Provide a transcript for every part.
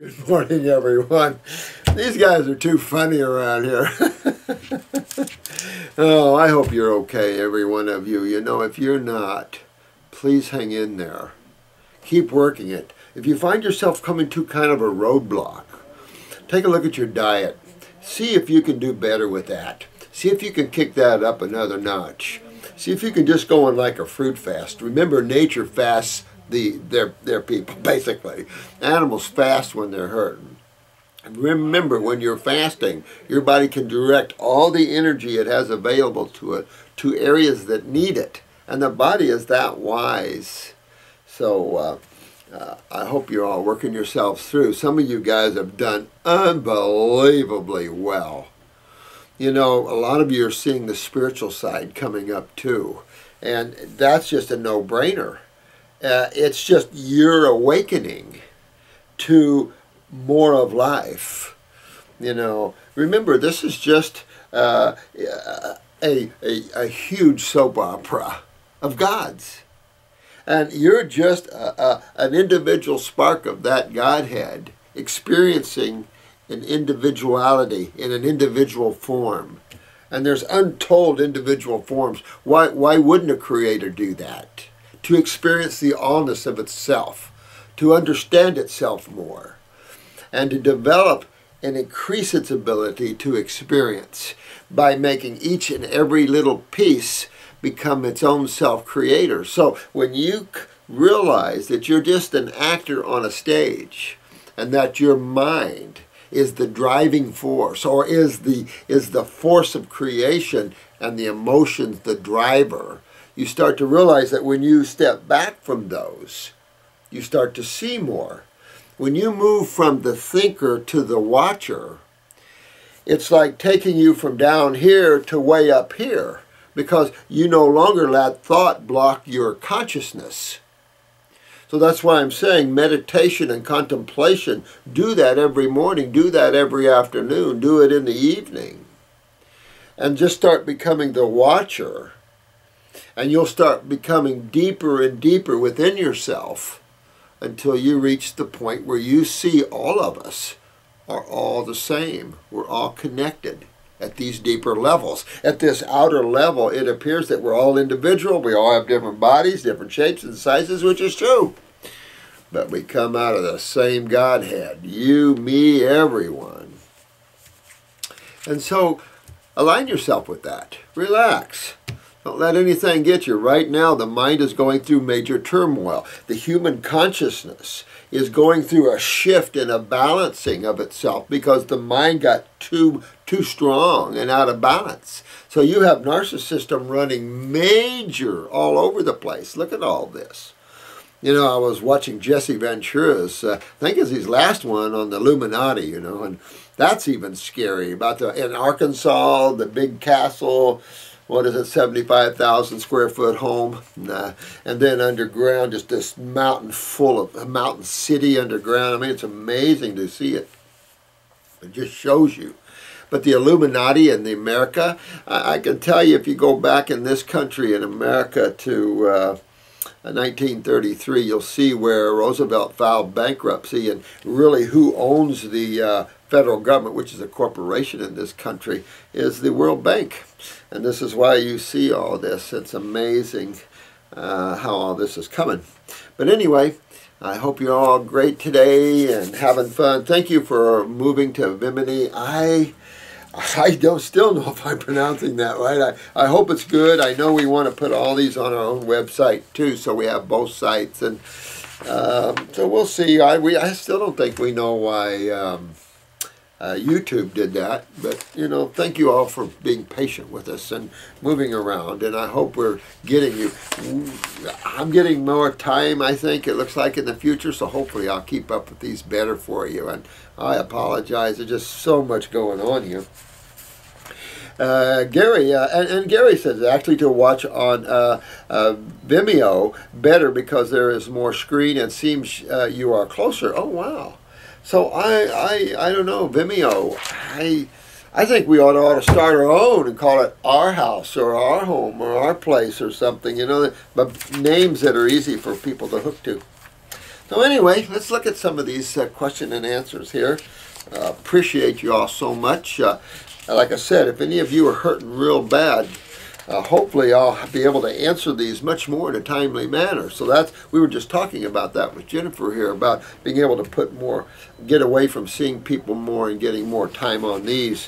Good morning, everyone. These guys are too funny around here. Oh, I hope you're okay, every one of you. You know, if you're not, please hang in there. Keep working it. If you find yourself coming to kind of a roadblock, take a look at your diet. See if you can do better with that. See if you can kick that up another notch. See if you can just go on like a fruit fast. Remember, nature fasts their people, basically. Animals fast when they're hurting. Remember, when you're fasting, your body can direct all the energy it has available to it to areas that need it. And the body is that wise. So I hope you're all working yourselves through. Some of you guys have done unbelievably well. You know, a lot of you are seeing the spiritual side coming up too. And that's just a no-brainer. It's just you're awakening to more of life. You know, remember, this is just a huge soap opera of God's. And you're just an individual spark of that Godhead experiencing an individuality in an individual form. And there's untold individual forms. Why wouldn't a creator do that? To experience the allness of itself, to understand itself more, and to develop and increase its ability to experience by making each and every little piece become its own self-creator. So when you realize that you're just an actor on a stage, and that your mind is the driving force, or is the force of creation, and the emotions the driver, you start to realize that when you step back from those, you start to see more. When you move from the thinker to the watcher, it's like taking you from down here to way up here, because you no longer let thought block your consciousness. So that's why I'm saying meditation and contemplation, do that every morning, do that every afternoon, do it in the evening. And just start becoming the watcher. And you'll start becoming deeper and deeper within yourself until you reach the point where you see all of us are all the same. We're all connected at these deeper levels. At this outer level, it appears that we're all individual. We all have different bodies, different shapes and sizes, which is true. But we come out of the same Godhead. You, me, everyone. And so, align yourself with that. Relax. Don't let anything get you. Right now, the mind is going through major turmoil. The human consciousness is going through a shift and a balancing of itself because the mind got too strong and out of balance. So you have narcissism running major all over the place. Look at all this. You know, I was watching Jesse Ventura's, I think it's his last one on the Illuminati, you know, and that's even scary. About in Arkansas, the big castle, what is it, 75,000 square foot home, and then underground, just this mountain full of, a mountain city underground. I mean, it's amazing to see it. It just shows you. But the Illuminati in the America, I can tell you, if you go back in this country, in America, to 1933, you'll see where Roosevelt filed bankruptcy, and really who owns the federal government, which is a corporation in this country, is the World Bank. And this is why you see all this. It's amazing how all this is coming. But anyway, I hope you're all great today and having fun. Thank you for moving to Vimeo. I don't still know if I'm pronouncing that right. I hope it's good. I know we want to put all these on our own website too, so we have both sites. And so we'll see. I still don't think we know why YouTube did that, but you know, thank you all for being patient with us and moving around, and I hope we're getting you. I'm getting more time, I think it looks like, in the future, so hopefully I'll keep up with these better for you. And I apologize, there's just so much going on here. Gary, and Gary says actually to watch on Vimeo better because there is more screen and seems you are closer. Oh wow. So I don't know, Vimeo, I think we ought to start our own and call it our house or our home or our place or something, you know, but names that are easy for people to hook to. So anyway, let's look at some of these question and answers here. Appreciate you all so much. Like I said, if any of you are hurting real bad, hopefully I'll be able to answer these much more in a timely manner. So we were just talking about that with Jennifer here, about being able to get away from seeing people more and getting more time on these.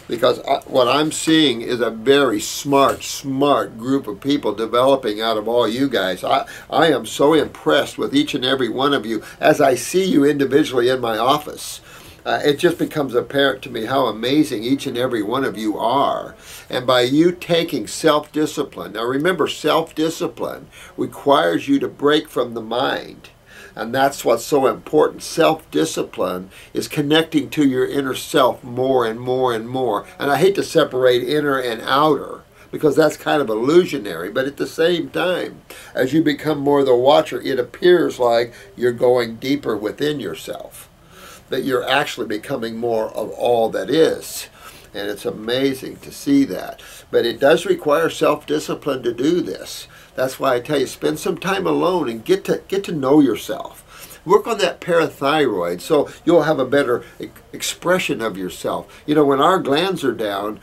Because what I'm seeing is a very smart group of people developing out of all you guys. I am so impressed with each and every one of you as I see you individually in my office. It just becomes apparent to me how amazing each and every one of you are. And by you taking self-discipline, now remember, self-discipline requires you to break from the mind. And that's what's so important. Self-discipline is connecting to your inner self more and more and more. And I hate to separate inner and outer, because that's kind of illusionary. But at the same time, as you become more the watcher, it appears like you're going deeper within yourself, that you're actually becoming more of all that is. And it's amazing to see that. But it does require self-discipline to do this. That's why I tell you, spend some time alone and get to know yourself. Work on that parathyroid so you'll have a better expression of yourself. You know, when our glands are down,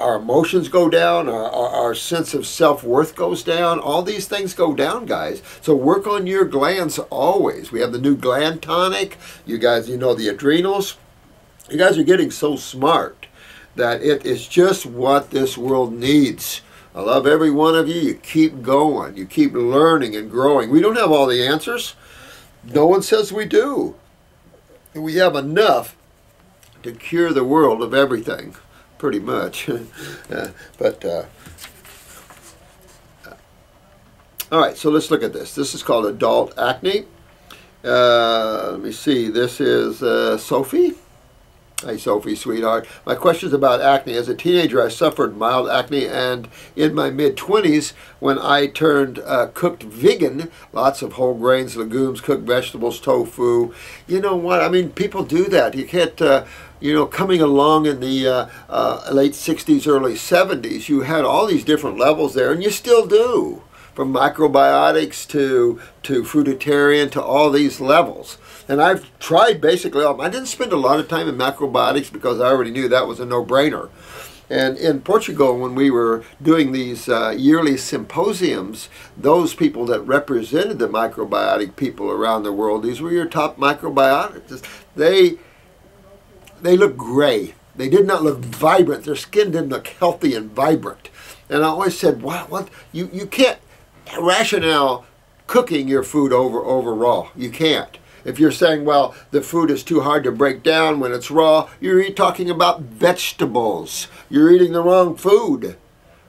our emotions go down, our sense of self-worth goes down. All these things go down, guys. So work on your glands always. We have the new gland tonic. You guys, you know, the adrenals. You guys are getting so smart that it is just what this world needs. I love every one of you. You keep going. You keep learning and growing. We don't have all the answers. No one says we do. We have enough to cure the world of everything, pretty much. All right, so let's look at this. This is called adult acne. Let me see. This is Sophie. Hi, Sophie, sweetheart. My question is about acne. As a teenager, I suffered mild acne, and in my mid-20s, when I turned cooked vegan, lots of whole grains, legumes, cooked vegetables, tofu. You know what? I mean, people do that. You can't, you know, coming along in the late 60s, early 70s, you had all these different levels there, and you still do. From microbiotics to fruitarian to all these levels. And I've tried basically all. I didn't spend a lot of time in macrobiotics because I already knew that was a no-brainer. And in Portugal, when we were doing these yearly symposiums, those people that represented the microbiotic people around the world, these were your top microbiologists, they looked gray. They did not look vibrant. Their skin didn't look healthy and vibrant. And I always said, wow, what? You can't rationale cooking your food over raw. You can't. If you're saying, well, the food is too hard to break down when it's raw, you're talking about vegetables. You're eating the wrong food.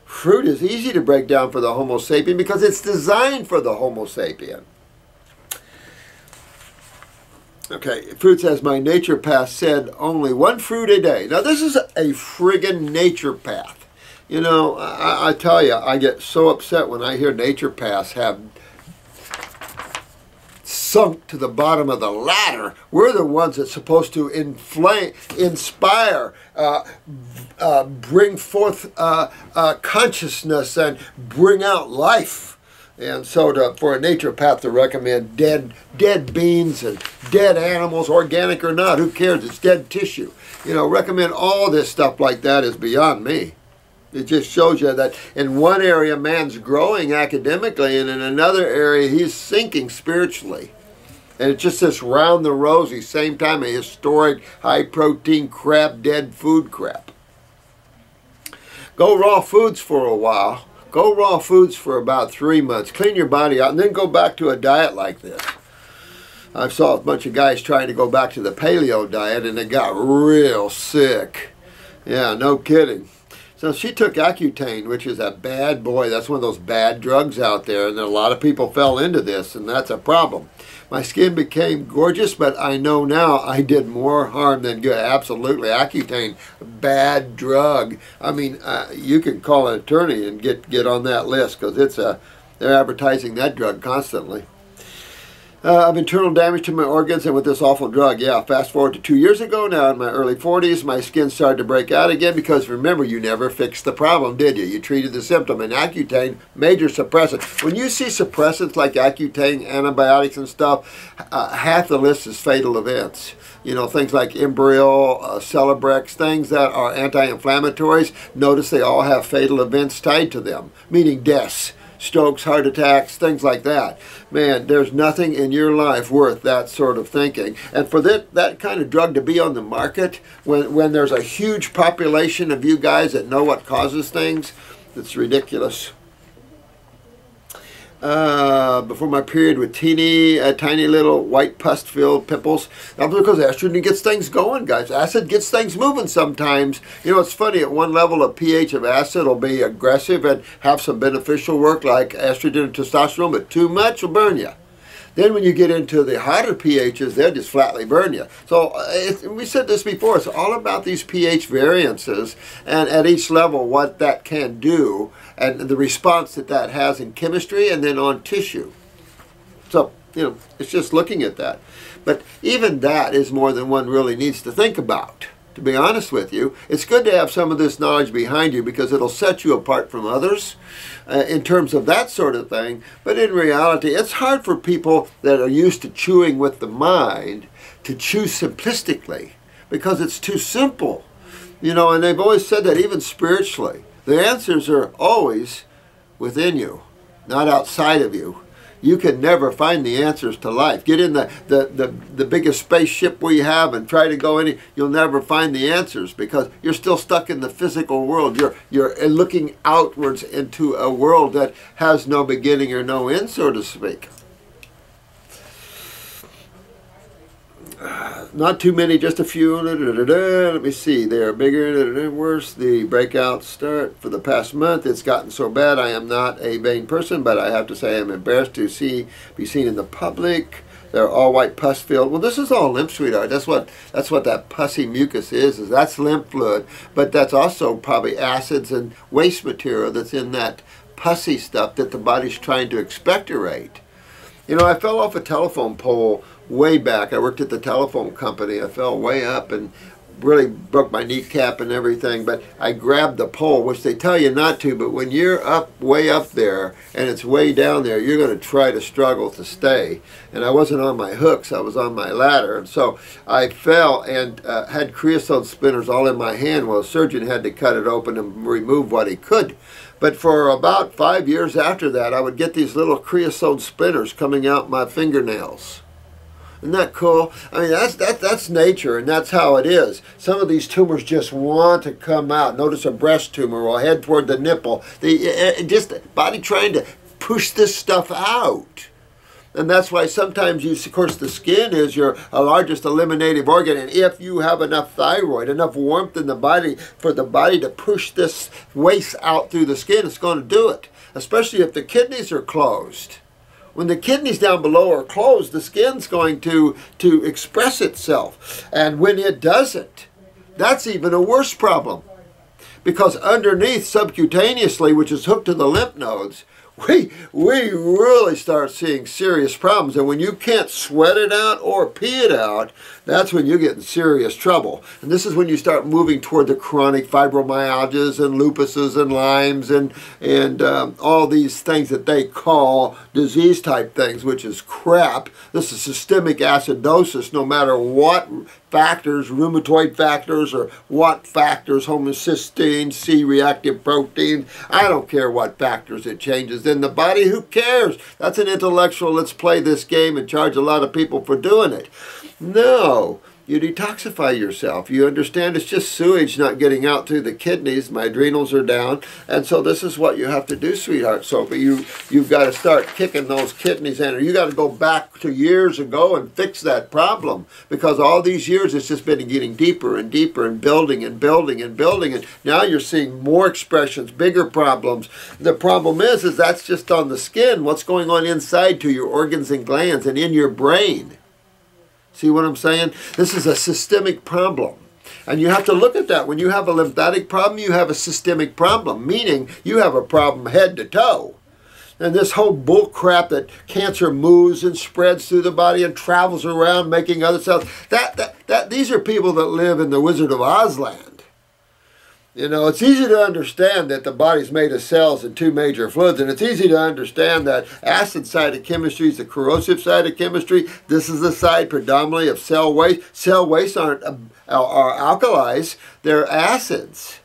Fruit is easy to break down for the Homo sapien because it's designed for the Homo sapien. Okay, fruit says, my nature path said only one fruit a day. Now, this is a friggin' nature path. You know, I tell you, I get so upset when I hear nature paths have sunk to the bottom of the ladder. We're the ones that's supposed to inspire, bring forth consciousness and bring out life. And so for a naturopath to recommend dead beans and dead animals, organic or not, who cares? It's dead tissue. You know, recommend all this stuff like that is beyond me. It just shows you that in one area man's growing academically and in another area he's sinking spiritually. And it's just this round the rosy, same time a historic high protein crap, dead food crap. Go raw foods for a while. Go raw foods for about 3 months. Clean your body out and then go back to a diet like this. I saw a bunch of guys trying to go back to the paleo diet and they got real sick. Yeah, no kidding. So she took Accutane, which is a bad boy. That's one of those bad drugs out there, and a lot of people fell into this, and that's a problem. My skin became gorgeous, but I know now I did more harm than good. Absolutely, Accutane, bad drug. I mean, you can call an attorney and get on that list because they're advertising that drug constantly. Of internal damage to my organs and with this awful drug. Yeah, fast forward to 2 years ago, now in my early 40s, my skin started to break out again because remember, you never fixed the problem, did you? You treated the symptom, and Accutane, major suppressant. When you see suppressants like Accutane, antibiotics and stuff, half the list is fatal events. You know, things like Imbril, Celebrex, things that are anti-inflammatories, notice they all have fatal events tied to them, meaning deaths. Strokes, heart attacks, things like that. Man, there's nothing in your life worth that sort of thinking. And for that kind of drug to be on the market, when there's a huge population of you guys that know what causes things, it's ridiculous. Before my period with tiny little white pus-filled pimples. That's because estrogen gets things going, guys. Acid gets things moving sometimes. You know, it's funny, at one level of pH of acid will be aggressive and have some beneficial work like estrogen and testosterone, but too much will burn you. Then when you get into the hotter pHs, they'll just flatly burn you. So we said this before, it's all about these pH variances and at each level what that can do and the response that has in chemistry and then on tissue. So, you know, it's just looking at that. But even that is more than one really needs to think about. To be honest with you, it's good to have some of this knowledge behind you because it'll set you apart from others in terms of that sort of thing. But in reality, it's hard for people that are used to chewing with the mind to chew simplistically because it's too simple. You know, and they've always said that even spiritually. The answers are always within you, not outside of you. You can never find the answers to life. Get in the biggest spaceship we have and try to go in, you'll never find the answers because you're still stuck in the physical world. You're looking outwards into a world that has no beginning or no end, so to speak. Not too many, just a few. Let me see. They are bigger, worse. The breakouts start for the past month. It's gotten so bad. I am not a vain person, but I have to say I'm embarrassed to be seen in the public. They're all white pus filled. Well, this is all lymph, sweetheart. That's what that pussy mucus is that's lymph fluid. But that's also probably acids and waste material that's in that pussy stuff that the body's trying to expectorate. You know, I fell off a telephone pole way back. I worked at the telephone company. I fell way up and really broke my kneecap and everything, but I grabbed the pole, which they tell you not to, but when you're up, way up there, and it's way down there, you're going to try to struggle to stay. And I wasn't on my hooks, I was on my ladder, and so I fell and had creosote spinners all in my hand. Well, a surgeon had to cut it open and remove what he could. But for about 5 years after that, I would get these little creosote spinners coming out my fingernails. Isn't that cool? I mean, that's nature, and that's how it is. Some of these tumors just want to come out. Notice a breast tumor or head toward the nipple. Just the body trying to push this stuff out. And that's why sometimes of course, the skin is your largest eliminative organ. And if you have enough thyroid, enough warmth in the body for the body to push this waste out through the skin, it's going to do it. Especially if the kidneys are closed. When the kidneys down below are closed, the skin's going to express itself. And when it doesn't, that's even a worse problem. Because underneath, subcutaneously, which is hooked to the lymph nodes, we really start seeing serious problems. And when you can't sweat it out or pee it out, that's when you get in serious trouble. And this is when you start moving toward the chronic fibromyalgias and lupuses and Lymes and all these things that they call disease type things, which is crap. This is systemic acidosis, no matter what factors, rheumatoid factors, or what factors, homocysteine, C-reactive protein. I don't care what factors it changes in the body. Who cares? That's an intellectual, let's play this game and charge a lot of people for doing it. No. You detoxify yourself. You understand it's just sewage not getting out through the kidneys. My adrenals are down. And so this is what you have to do, sweetheart. So you've got to start kicking those kidneys in. Or you got to go back to years ago and fix that problem. Because all these years it's just been getting deeper and deeper and building and building and building. And now you're seeing more expressions, bigger problems. The problem is that's just on the skin. What's going on inside to your organs and glands and in your brain? See what I'm saying? This is a systemic problem. And you have to look at that. When you have a lymphatic problem, you have a systemic problem, meaning you have a problem head to toe. And this whole bull crap that cancer moves and spreads through the body and travels around making other cells, these are people that live in the Wizard of Oz land. You know, it's easy to understand that the body's made of cells and two major fluids, and it's easy to understand that acid side of chemistry is the corrosive side of chemistry. This is the side predominantly of cell waste. Cell waste are alkalis, they're acids.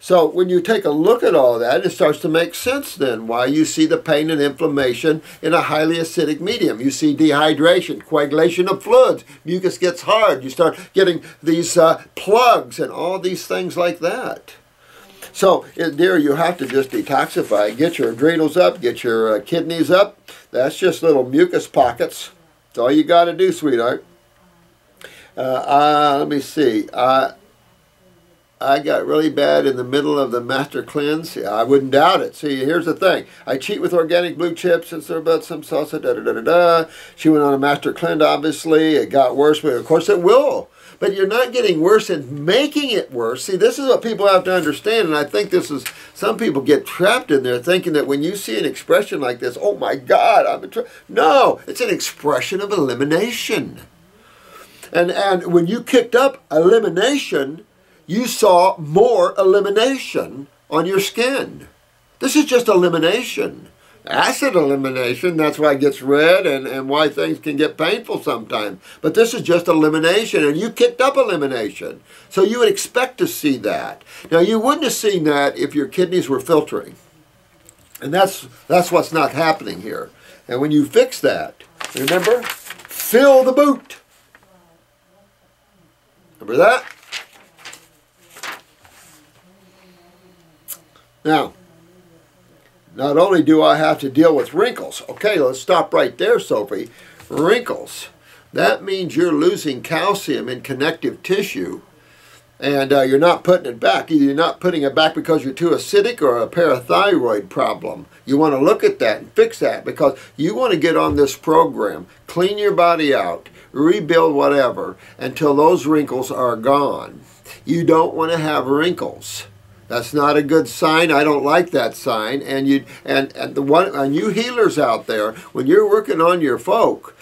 So when you take a look at all that, it starts to make sense then why you see the pain and inflammation in a highly acidic medium. You see dehydration, coagulation of fluids, mucus gets hard, you start getting these plugs and all these things like that. So there you have to just detoxify, get your adrenals up, get your kidneys up. That's just little mucus pockets. That's all you got to do, sweetheart. Let me see. I got really bad in the middle of the master cleanse. Yeah, I wouldn't doubt it. See, here's the thing. I cheat with organic blue chips and serve about some salsa, da-da-da-da-da. She went on a master cleanse, obviously. It got worse, but of course it will. But you're not getting worse and making it worse. See, this is what people have to understand, and I think this is, some people get trapped in there thinking that when you see an expression like this, oh my God, no, it's an expression of elimination. And when you kicked up elimination, you saw more elimination on your skin. This is just elimination. Acid elimination, that's why it gets red and why things can get painful sometimes. But this is just elimination, and you kicked up elimination. So you would expect to see that. Now, you wouldn't have seen that if your kidneys were filtering. And that's what's not happening here. And when you fix that, remember, fill the boot. Remember that? Now, not only do I have to deal with wrinkles, okay, let's stop right there, Sophie. Wrinkles, that means you're losing calcium in connective tissue, and you're not putting it back. Either you're not putting it back because you're too acidic or a parathyroid problem. You want to look at that and fix that, because you want to get on this program, clean your body out, rebuild whatever, until those wrinkles are gone. You don't want to have wrinkles. That's not a good sign. I don't like that sign. And you healers out there, when you're working on your folk,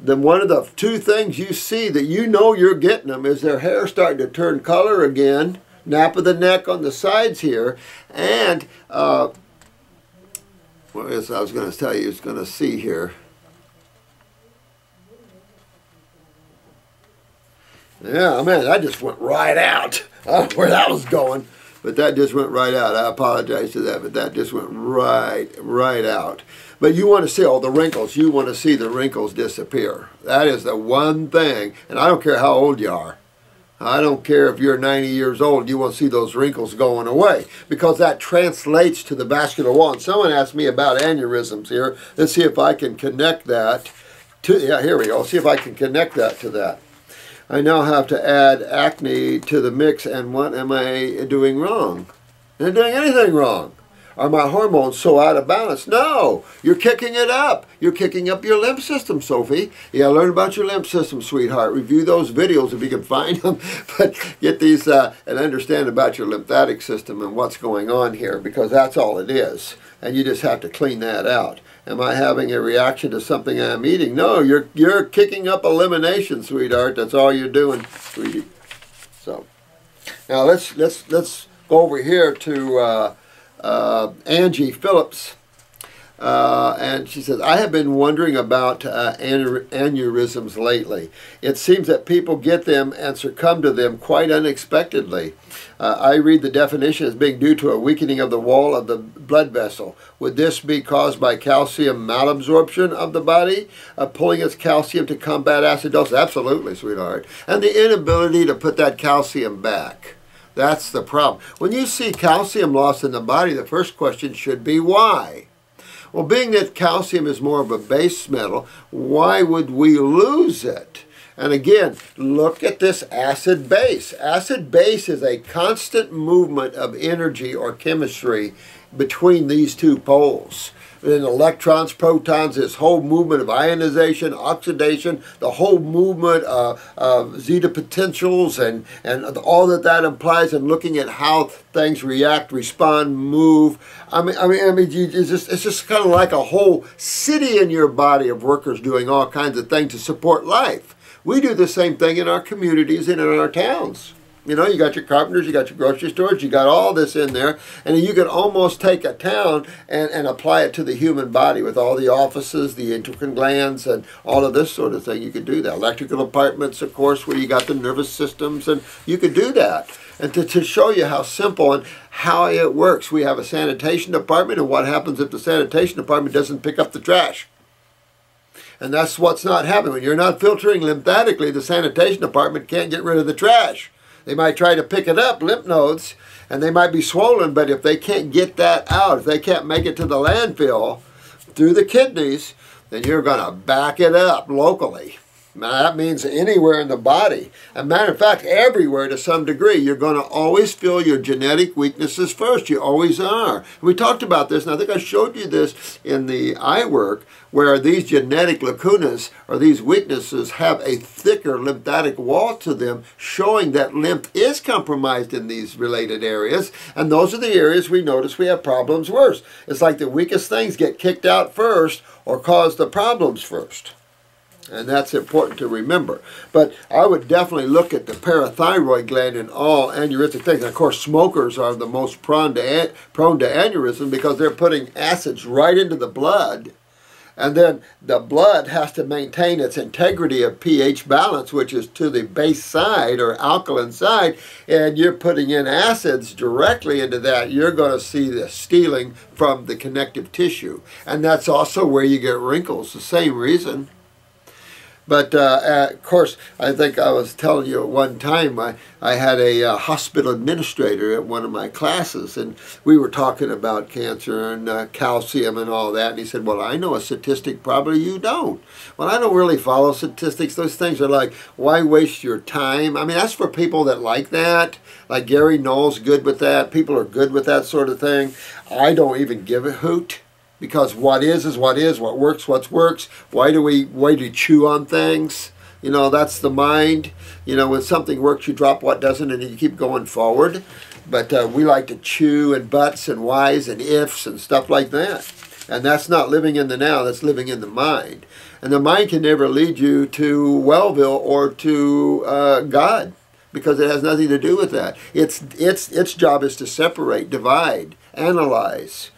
then one of the two things you see that you know you're getting them is their hair starting to turn color again, nape of the neck on the sides here, and what is I was going to tell you, I was going to see here. Yeah, man, that just went right out. I don't know where that was going. But that just went right out. I apologize to that, but that just went right out. But you want to see all the wrinkles. You want to see the wrinkles disappear. That is the one thing. And I don't care how old you are. I don't care if you're 90 years old. You want to see those wrinkles going away, because that translates to the vascular wall. And someone asked me about aneurysms here. Let's see if I can connect that to, yeah, here we go. See if I can connect that to that. I now have to add acne to the mix, and what am I doing wrong? I'm not doing anything wrong. Are my hormones so out of balance? No, you're kicking it up. You're kicking up your lymph system, Sophie. Yeah, learn about your lymph system, sweetheart. Review those videos if you can find them. But get these and understand about your lymphatic system and what's going on here, because that's all it is. And you just have to clean that out. Am I having a reaction to something I'm eating? No, you're kicking up elimination, sweetheart. That's all you're doing, sweetie. So now let's go over here to Angie Phillips, and she says, I have been wondering about aneurysms lately. It seems that people get them and succumb to them quite unexpectedly. I read the definition as being due to a weakening of the wall of the blood vessel. Would this be caused by calcium malabsorption of the body, pulling its calcium to combat acidosis? Absolutely, sweetheart. And the inability to put that calcium back. That's the problem. When you see calcium loss in the body, the first question should be why? Well, being that calcium is more of a base metal, why would we lose it? And again, look at this acid base. Acid base is a constant movement of energy or chemistry between these two poles. And electrons, protons, this whole movement of ionization, oxidation, the whole movement of zeta potentials and all that implies, and looking at how things react, respond, move. It's just kind of like a whole city in your body of workers doing all kinds of things to support life. We do the same thing in our communities and in our towns. You know, you got your carpenters, you got your grocery stores, you got all this in there, and you can almost take a town and apply it to the human body with all the offices, the endocrine glands, and all of this sort of thing. You could do that. Electrical departments, of course, where you got the nervous systems, and you could do that. And to show you how simple and how it works, we have a sanitation department, and what happens if the sanitation department doesn't pick up the trash? And that's what's not happening. When you're not filtering lymphatically, the sanitation department can't get rid of the trash. They might try to pick it up, lymph nodes, and they might be swollen, but if they can't get that out, if they can't make it to the landfill through the kidneys, then you're going to back it up locally. Now, that means anywhere in the body. As a matter of fact, everywhere to some degree. You're going to always feel your genetic weaknesses first. You always are. We talked about this, and I think I showed you this in the eye work, where these genetic lacunas, or these weaknesses, have a thicker lymphatic wall to them, showing that lymph is compromised in these related areas. And those are the areas we notice we have problems worse. It's like the weakest things get kicked out first or cause the problems first. And that's important to remember. But I would definitely look at the parathyroid gland in all aneurysmic things. And of course, smokers are the most prone to aneurysm because they're putting acids right into the blood. And then the blood has to maintain its integrity of pH balance, which is to the base side or alkaline side. And you're putting in acids directly into that. You're going to see the stealing from the connective tissue. And that's also where you get wrinkles, the same reason. But, of course, I think I was telling you at one time, I had a hospital administrator at one of my classes, and we were talking about cancer and calcium and all that, and he said, well, I know a statistic probably you don't. Well, I don't really follow statistics. Those things are like, why waste your time? I mean, that's for people that like that. Like Gary Knowles, good with that. People are good with that sort of thing. I don't even give a hoot. Because what is what is, what works, what works. Why do we chew on things? You know, that's the mind. You know, when something works, you drop what doesn't and you keep going forward. But we like to chew and buts and whys and ifs and stuff like that. And that's not living in the now, that's living in the mind. And the mind can never lead you to Wellville or to God, because it has nothing to do with that. Its job is to separate, divide, analyze,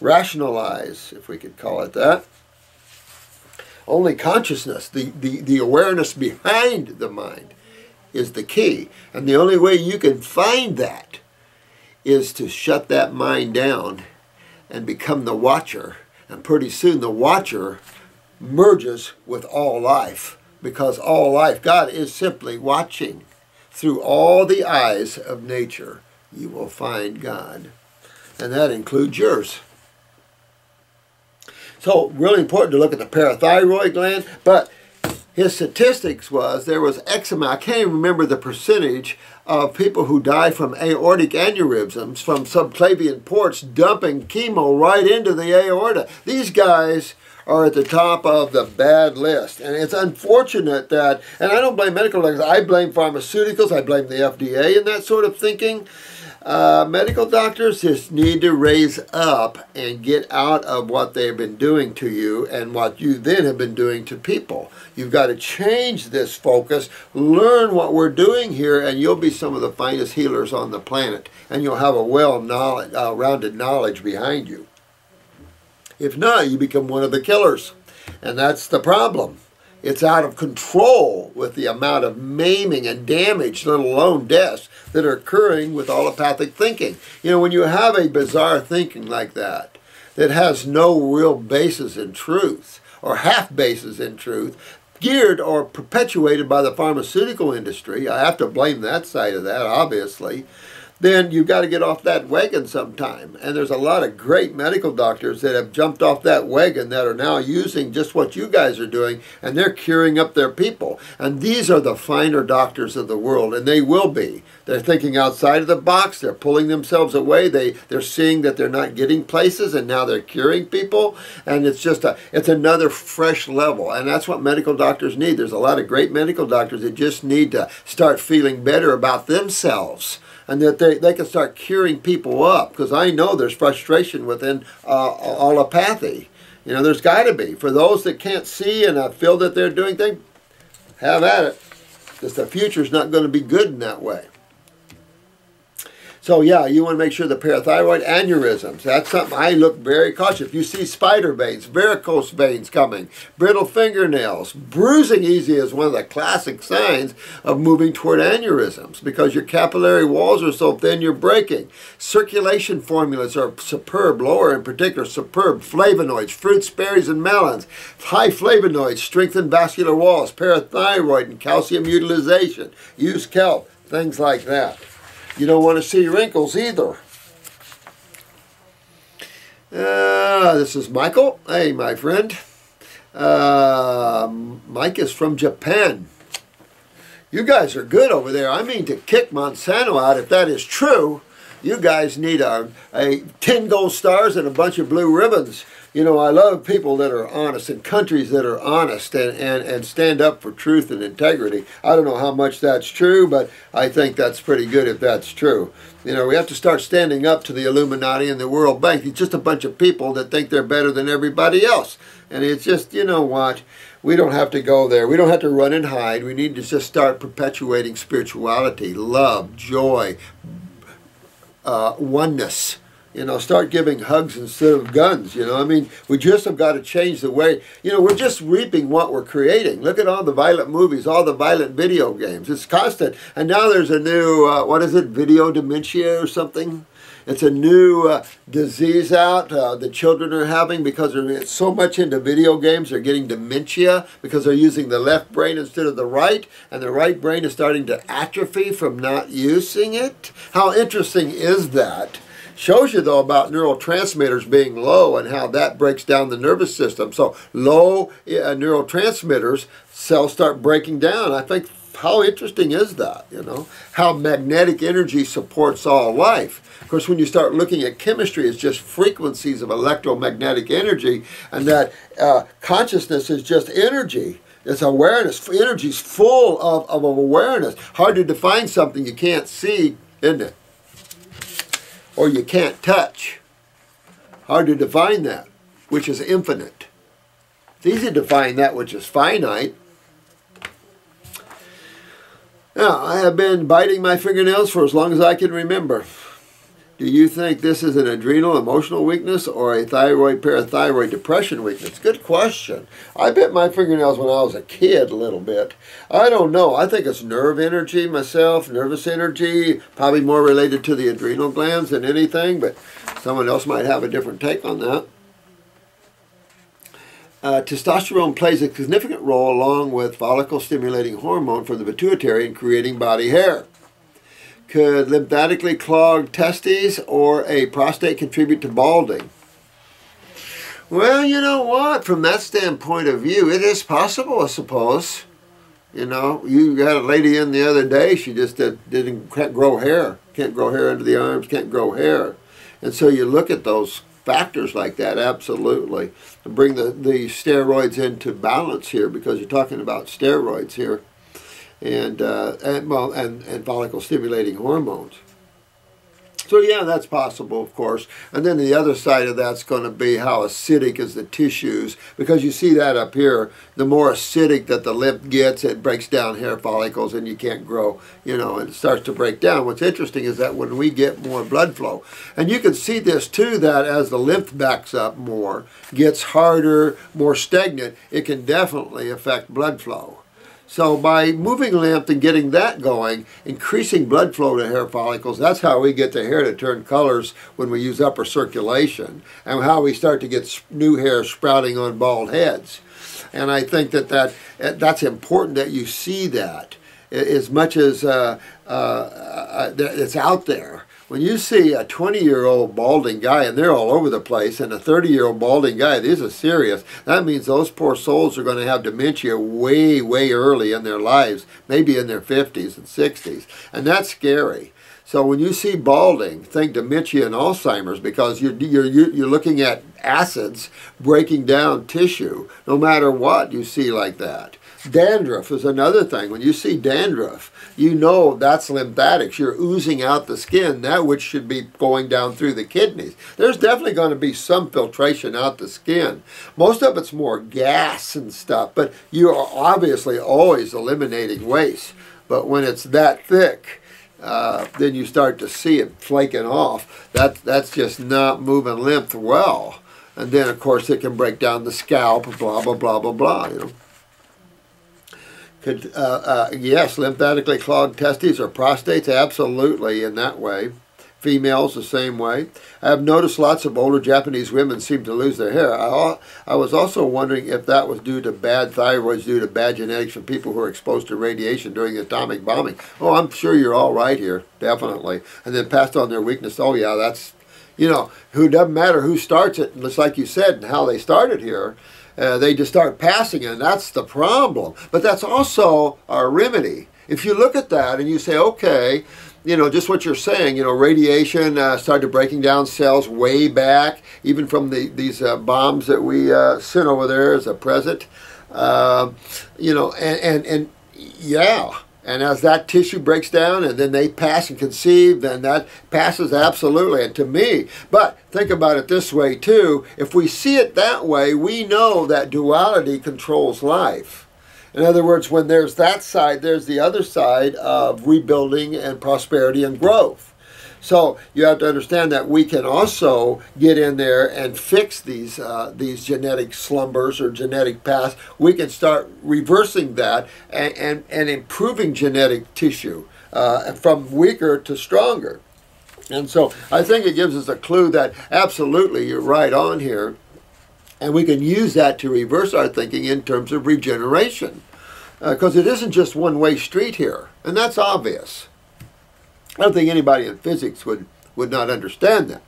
rationalize, if we could call it that. Only consciousness, the awareness behind the mind, is the key. And the only way you can find that is to shut that mind down and become the watcher. And pretty soon the watcher merges with all life, because all life, God is simply watching. Through all the eyes of nature, you will find God. And that includes yours. So, really important to look at the parathyroid gland, but his statistics was there was X amount, I can't even remember the percentage of people who die from aortic aneurysms, from subclavian ports dumping chemo right into the aorta. These guys are at the top of the bad list. And it's unfortunate that, and I don't blame medical doctors, I blame pharmaceuticals, I blame the FDA and that sort of thinking. Medical doctors just need to raise up and get out of what they've been doing to you and what you then have been doing to people. You've got to change this focus, learn what we're doing here, and you'll be some of the finest healers on the planet. And you'll have a well-rounded knowledge behind you. If not, you become one of the killers. And that's the problem. It's out of control with the amount of maiming and damage, let alone deaths, that are occurring with allopathic thinking. You know, when you have a bizarre thinking like that, that has no real basis in truth, or half basis in truth, geared or perpetuated by the pharmaceutical industry, I have to blame that side of that, obviously, then you've got to get off that wagon sometime. And there's a lot of great medical doctors that have jumped off that wagon that are now using just what you guys are doing, and they're curing up their people. And these are the finer doctors of the world, and they will be. They're thinking outside of the box. They're pulling themselves away. They're seeing that they're not getting places, and now they're curing people. And it's just it's another fresh level. And that's what medical doctors need. There's a lot of great medical doctors that just need to start feeling better about themselves, and that they can start curing people up. Because I know there's frustration within allopathy. You know, there's got to be. For those that can't see and feel that they're doing things, have at it. Because the future's not going to be good in that way. So yeah, you want to make sure the parathyroid aneurysms. That's something I look very cautious. If you see spider veins, varicose veins coming, brittle fingernails, bruising easy is one of the classic signs of moving toward aneurysms, because your capillary walls are so thin you're breaking. Circulation formulas are superb, lower in particular, superb. Flavonoids, fruits, berries, and melons. High flavonoids strengthen vascular walls, parathyroid and calcium utilization. Use kelp, things like that. You don't want to see wrinkles either. This is Michael. Hey, my friend. Mike is from Japan. You guys are good over there. I mean to kick Monsanto out if that is true. You guys need a 10 gold stars and a bunch of blue ribbons. You know, I love people that are honest and countries that are honest and stand up for truth and integrity. I don't know how much that's true, but I think that's pretty good if that's true. You know, we have to start standing up to the Illuminati and the World Bank. It's just a bunch of people that think they're better than everybody else. And it's just, you know what, we don't have to go there. We don't have to run and hide. We need to just start perpetuating spirituality, love, joy, oneness. You know, start giving hugs instead of guns. You know, I mean, we just have got to change the way. You know, we're just reaping what we're creating. Look at all the violent movies, all the violent video games. It's constant. And now there's a new, what is it, video dementia or something? It's a new disease out the children are having because they're so much into video games. They're getting dementia because they're using the left brain instead of the right. And the right brain is starting to atrophy from not using it. How interesting is that? Shows you, though, about neurotransmitters being low and how that breaks down the nervous system. So low neurotransmitters, cells start breaking down. I think, how interesting is that, you know? How magnetic energy supports all life. Of course, when you start looking at chemistry, it's just frequencies of electromagnetic energy, and that consciousness is just energy. It's awareness. Energy's full of awareness. Hard to define something you can't see, isn't it? Or you can't touch. Hard to define that, which is infinite. It's easy to define that which is finite. Now, I have been biting my fingernails for as long as I can remember. Do you think this is an adrenal emotional weakness or a thyroid parathyroid depression weakness? Good question. I bit my fingernails when I was a kid a little bit. I don't know. I think it's nerve energy myself, nervous energy, probably more related to the adrenal glands than anything, but someone else might have a different take on that. Testosterone plays a significant role along with follicle-stimulating hormone for the pituitary in creating body hair. Could lymphatically clogged testes or a prostate contribute to balding? Well, you know what? From that standpoint of view, it is possible, I suppose. You know, you got a lady in the other day, she just can't grow hair. Can't grow hair under the arms, can't grow hair. And so you look at those factors like that, absolutely. And bring the steroids into balance here, because you're talking about steroids here. And follicle stimulating hormones. So yeah, that's possible, of course. And then the other side of that's going to be how acidic is the tissues, because you see that up here. The more acidic that the lymph gets, it breaks down hair follicles and you can't grow, you know, and it starts to break down. What's interesting is that when we get more blood flow, and you can see this too, that as the lymph backs up more, gets harder, more stagnant, it can definitely affect blood flow. So by moving lymph and getting that going, increasing blood flow to hair follicles, that's how we get the hair to turn colors when we use upper circulation, and how we start to get new hair sprouting on bald heads. And I think that's important that you see that as much as it's out there. when you see a 20-year-old balding guy, and they're all over the place, and a 30-year-old balding guy, these are serious. That means those poor souls are going to have dementia way, way early in their lives, maybe in their 50s and 60s. And that's scary. So when you see balding, think dementia and Alzheimer's, because you're looking at acids breaking down tissue, no matter what you see like that. Dandruff is another thing. When you see dandruff, you know that's lymphatics. You're oozing out the skin, that which should be going down through the kidneys. There's definitely going to be some filtration out the skin. Most of it's more gas and stuff, but you are obviously always eliminating waste. But when it's that thick, then you start to see it flaking off. That's just not moving lymph well. And then, of course, it can break down the scalp, blah, blah, blah, blah, blah, you know. Yes, lymphatically clogged testes or prostates, absolutely in that way. Females the same way. I have noticed lots of older Japanese women seem to lose their hair. I was also wondering if that was due to bad thyroids, due to bad genetics from people who are exposed to radiation during the atomic bombing. Oh, I'm sure you're all right here, definitely. And then passed on their weakness. Oh yeah, that's, you know, who doesn't matter who starts it, just like you said, and how they started here. They just start passing it, and that's the problem. But that's also our remedy. If you look at that and you say, okay, you know, just what you're saying, you know, radiation started breaking down cells way back, even from these bombs that we sent over there as a present, you know, and yeah. And as that tissue breaks down and then they pass and conceive, then that passes absolutely. And to me, but think about it this way too, if we see it that way, we know that duality controls life. In other words, when there's that side, there's the other side of rebuilding and prosperity and growth. So you have to understand that we can also get in there and fix these genetic slumbers or genetic paths. We can start reversing that and improving genetic tissue from weaker to stronger. And so I think it gives us a clue that absolutely you're right on here. And we can use that to reverse our thinking in terms of regeneration. Because it isn't just one-way street here. And that's obvious. I don't think anybody in physics would not understand that.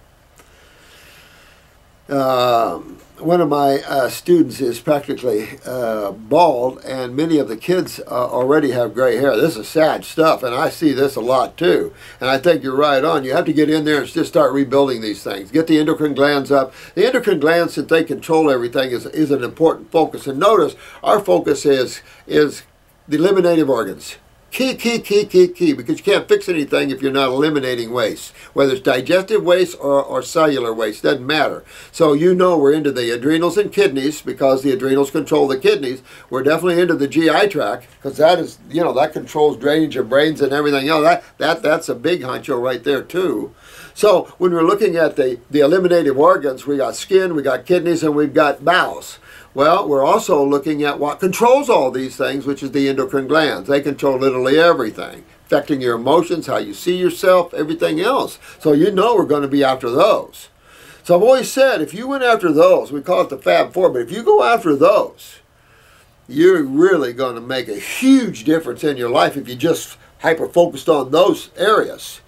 One of my students is practically bald, and many of the kids already have gray hair. This is sad stuff, and I see this a lot too. And I think you're right on. You have to get in there and just start rebuilding these things. Get the endocrine glands up. The endocrine glands, since they control everything, is an important focus. And notice, our focus is the eliminative organs. Key, because you can't fix anything if you're not eliminating waste. Whether it's digestive waste or cellular waste, doesn't matter. So you know we're into the adrenals and kidneys because the adrenals control the kidneys. We're definitely into the GI tract because that is, you know, that controls drainage of brains and everything else. That's a big honcho right there too. So when we're looking at the eliminative organs, we got skin, we got kidneys, and we've got bowels. Well, we're also looking at what controls all these things, which is the endocrine glands. They control literally everything, affecting your emotions, how you see yourself, everything else. So you know we're going to be after those. So I've always said, if you went after those, we call it the Fab Four, but if you go after those, you're really going to make a huge difference in your life if you just hyper-focused on those areas.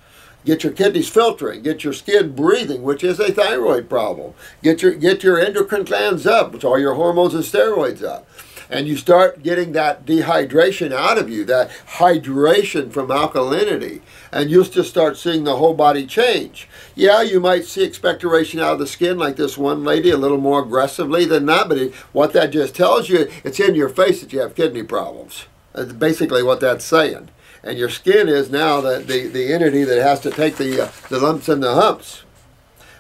Get your kidneys filtering, get your skin breathing, which is a thyroid problem. Get your endocrine glands up, which are your hormones and steroids up. And you start getting that dehydration out of you, that hydration from alkalinity. And you'll just start seeing the whole body change. Yeah, you might see expectoration out of the skin like this one lady a little more aggressively than that, but what that just tells you, it's in your face that you have kidney problems. That's basically what that's saying. And your skin is now the entity that has to take the lumps and the humps.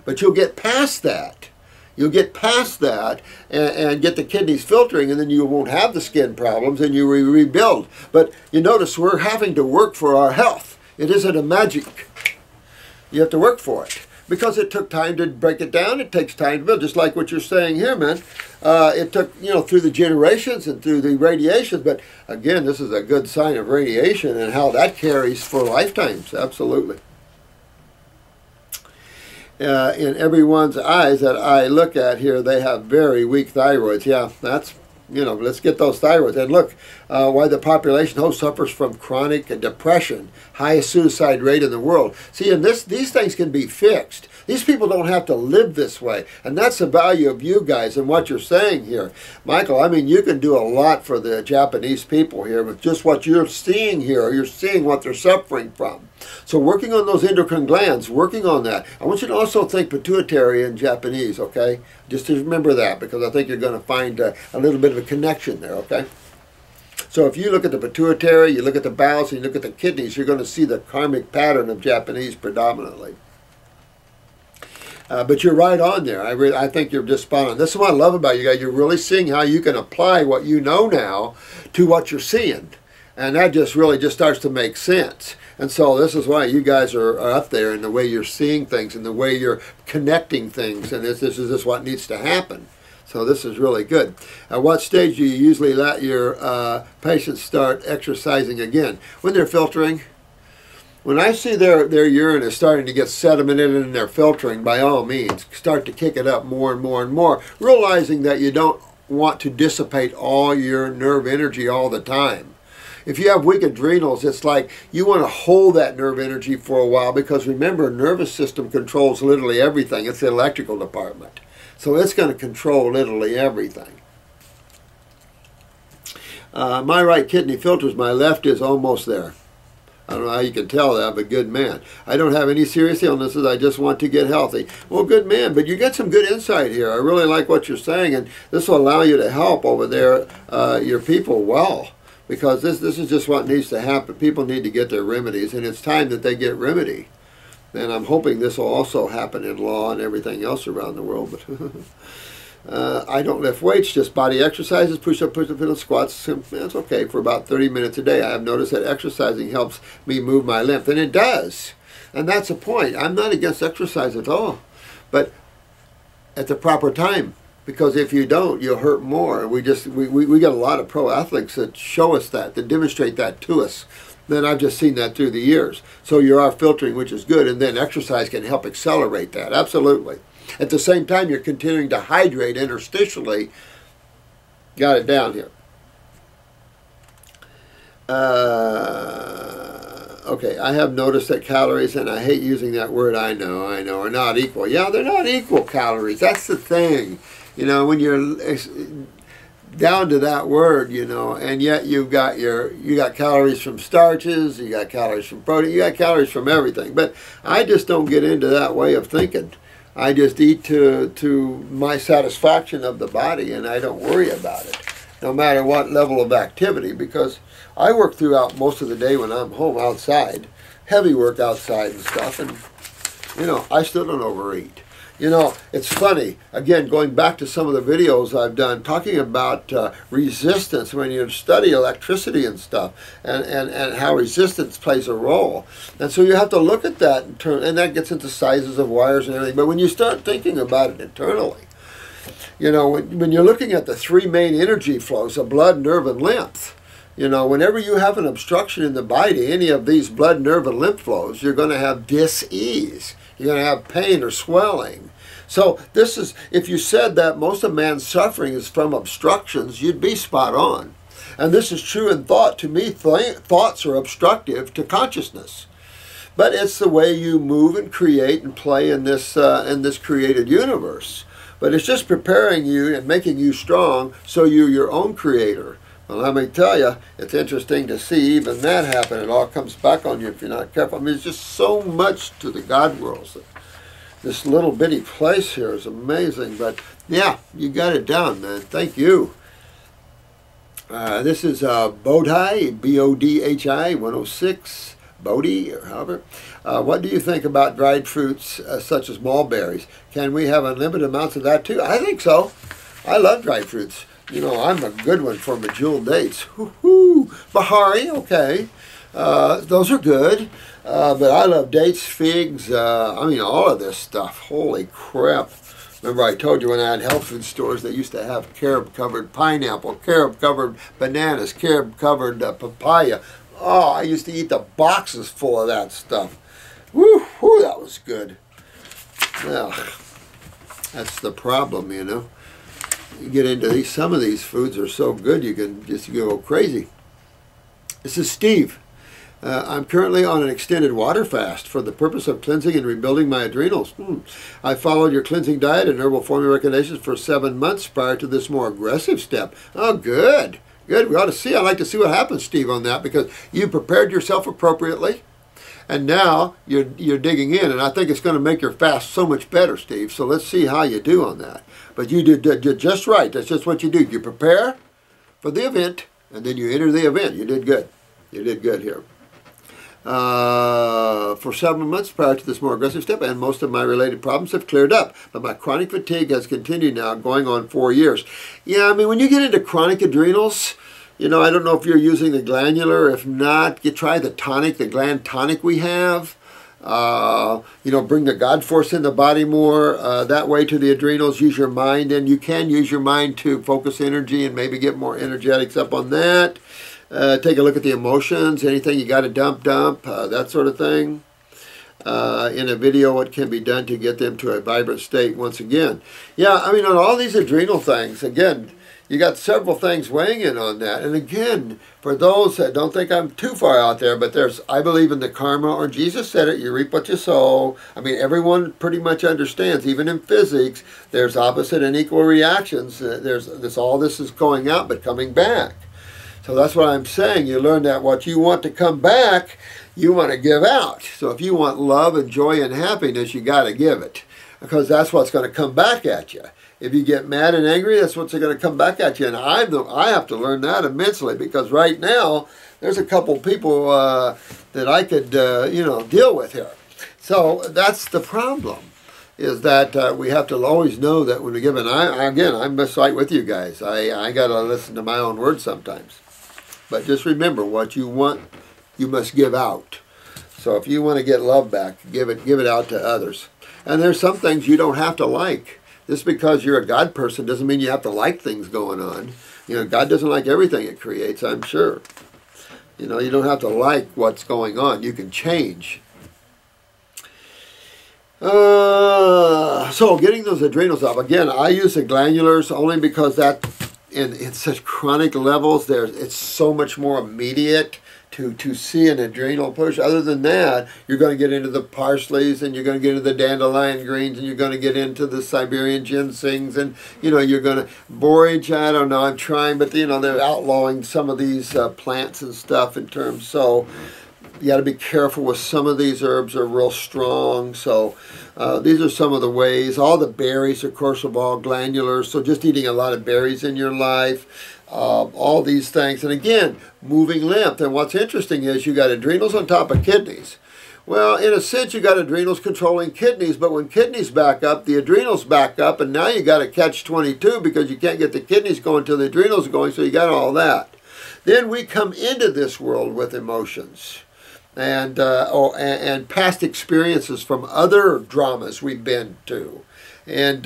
But you'll get past that. You'll get past that and get the kidneys filtering, and then you won't have the skin problems and you rebuild. But you notice we're having to work for our health. It isn't a magic. You have to work for it. Because it took time to break it down, it takes time to build, just like what you're saying here, man. It took, you know, through the generations and through the radiations, but again, this is a good sign of radiation and how that carries for lifetimes, absolutely. In everyone's eyes that I look at here, they have very weak thyroids. Yeah, that's, you know, let's get those thyroids. And look, why the population host suffers from chronic depression, highest suicide rate in the world. See, and these things can be fixed. These people don't have to live this way. And that's the value of you guys and what you're saying here. Michael, I mean, you can do a lot for the Japanese people here with just what you're seeing here. You're seeing what they're suffering from. So working on those endocrine glands, working on that. I want you to also think pituitary in Japanese, okay? Just to remember that, because I think you're going to find a little bit of a connection there, okay? So if you look at the pituitary, you look at the bowels, and you look at the kidneys, you're going to see the karmic pattern of Japanese predominantly. But you're right on there. I think you're just spot on. This is what I love about you guys. You're really seeing how you can apply what you know now to what you're seeing. And that just really just starts to make sense. And so this is why you guys are up there in the way you're seeing things and the way you're connecting things. And this is what needs to happen. So this is really good. At what stage do you usually let your patients start exercising again? When they're filtering. When I see their urine is starting to get sediment in it and they're filtering, by all means, start to kick it up more and more and more, realizing that you don't want to dissipate all your nerve energy all the time. If you have weak adrenals, it's like you want to hold that nerve energy for a while, because remember, nervous system controls literally everything. It's the electrical department. So it's going to control literally everything. My right kidney filters, my left is almost there. I don't know how you can tell that, but good man. I don't have any serious illnesses. I just want to get healthy. Well, good man, but you get some good insight here. I really like what you're saying, and this will allow you to help over there your people well, because this is just what needs to happen. People need to get their remedies, and it's time that they get remedy. And I'm hoping this will also happen in law and everything else around the world. But I don't lift weights, just body exercises, push-up, squats. That's okay for about 30 minutes a day. I have noticed that exercising helps me move my lymph, and it does. And that's the point. I'm not against exercise at all, but at the proper time. Because if you don't, you'll hurt more. We got a lot of pro athletes that show us that demonstrate that to us. Then I've just seen that through the years. So you are filtering, which is good, and then exercise can help accelerate that. Absolutely. At the same time, you're continuing to hydrate interstitially. Got it down here. Okay, I have noticed that calories, and I hate using that word, I know, are not equal. Yeah, they're not equal calories. That's the thing. You know, when you're down to that word, you know, and yet you got calories from starches, you got calories from protein, you got calories from everything. But I just don't get into that way of thinking. I just eat to my satisfaction of the body, and I don't worry about it, no matter what level of activity, because I work throughout most of the day when I'm home outside, heavy work outside and stuff, and, you know, I still don't overeat. You know, it's funny, again, going back to some of the videos I've done, talking about resistance when you study electricity and stuff, and how resistance plays a role. And so you have to look at that, and that gets into sizes of wires and everything. But when you start thinking about it internally, you know, when you're looking at the three main energy flows of blood, nerve, and lymph, you know, whenever you have an obstruction in the body, any of these blood, nerve, and lymph flows, you're going to have dis-ease. You're going to have pain or swelling. So this is, if you said that most of man's suffering is from obstructions, you'd be spot on. And this is true in thought. To me, thoughts are obstructive to consciousness. But it's the way you move and create and play in this created universe. But it's just preparing you and making you strong so you're your own creator. Well, let me tell you, it's interesting to see even that happen. It all comes back on you if you're not careful. I mean, there's just so much to the God world. This little bitty place here is amazing. But, yeah, you got it down, man. Thank you. This is Bodhi, B-O-D-H-I, 106, Bodhi, or however. What do you think about dried fruits such as mulberries? Can we have unlimited amounts of that, too? I think so. I love dried fruits. You know, I'm a good one for medjool dates. Woo-hoo! Bahari, okay. Those are good. But I love dates, figs, I mean, all of this stuff. Holy crap. Remember I told you when I had health food stores, they used to have carob-covered pineapple, carob-covered bananas, carob-covered papaya. Oh, I used to eat the boxes full of that stuff. Woo, woo, that was good. Well, that's the problem, you know. You get into these, some of these foods are so good you can just go crazy. This is Steve. I'm currently on an extended water fast for the purpose of cleansing and rebuilding my adrenals. I followed your cleansing diet and herbal formula recommendations for 7 months prior to this more aggressive step. Oh, good. Good. We ought to see. I'd like to see what happens, Steve, on that, because you prepared yourself appropriately, and now you're digging in, and I think it's going to make your fast so much better, Steve. So let's see how you do on that. But you did just right. That's just what you do. You prepare for the event, and then you enter the event. You did good. You did good here. For 7 months prior to this more aggressive step, and most of my related problems have cleared up, but my chronic fatigue has continued now, going on 4 years. Yeah, I mean, when you get into chronic adrenals, you know, I don't know if you're using the glandular. If not, you try the tonic, the gland tonic we have. You know, bring the God force in the body more that way to the adrenals. Use your mind, and you can use your mind to focus energy and maybe get more energetics up on that. Take a look at the emotions, anything you got to dump, that sort of thing. In a video, what can be done to get them to a vibrant state once again. Yeah, I mean, on all these adrenal things, again, you got several things weighing in on that. And again, for those that don't think I'm too far out there, but I believe in the karma, or Jesus said it, you reap what you sow. I mean, everyone pretty much understands, even in physics, there's opposite and equal reactions. All this is going out but coming back. So that's what I'm saying. You learn that what you want to come back, you want to give out. So if you want love and joy and happiness, you got to give it, because that's what's going to come back at you. If you get mad and angry, that's what's going to come back at you. And I have to learn that immensely, because right now there's a couple people that I could deal with here. So that's the problem, is that we have to always know that when we give. And I'm just right with you guys. I got to listen to my own words sometimes. But just remember, what you want, you must give out. So if you want to get love back, give it out to others. And there's some things you don't have to like. Just because you're a God person doesn't mean you have to like things going on. You know, God doesn't like everything it creates, I'm sure. You know, you don't have to like what's going on. You can change. So getting those adrenals up. Again, I use the glandulars only because that in such chronic levels, it's so much more immediate to see an adrenal push. Other than that, you're going to get into the parsleys, and you're going to get into the dandelion greens, and you're going to get into the Siberian ginsengs, and you're going to borage. I don't know. I'm trying, but they're outlawing some of these plants and stuff in terms. So you got to be careful with some of these herbs. Are real strong. So these are some of the ways. All the berries, of course, are all glandulars. So just eating a lot of berries in your life. All these things. And again, moving lymph. And what's interesting is you got adrenals on top of kidneys. Well, in a sense, you got adrenals controlling kidneys, but when kidneys back up, the adrenals back up, and now you got a catch-22 because you can't get the kidneys going until the adrenals are going, so you got all that. Then we come into this world with emotions and past experiences from other dramas we've been to. And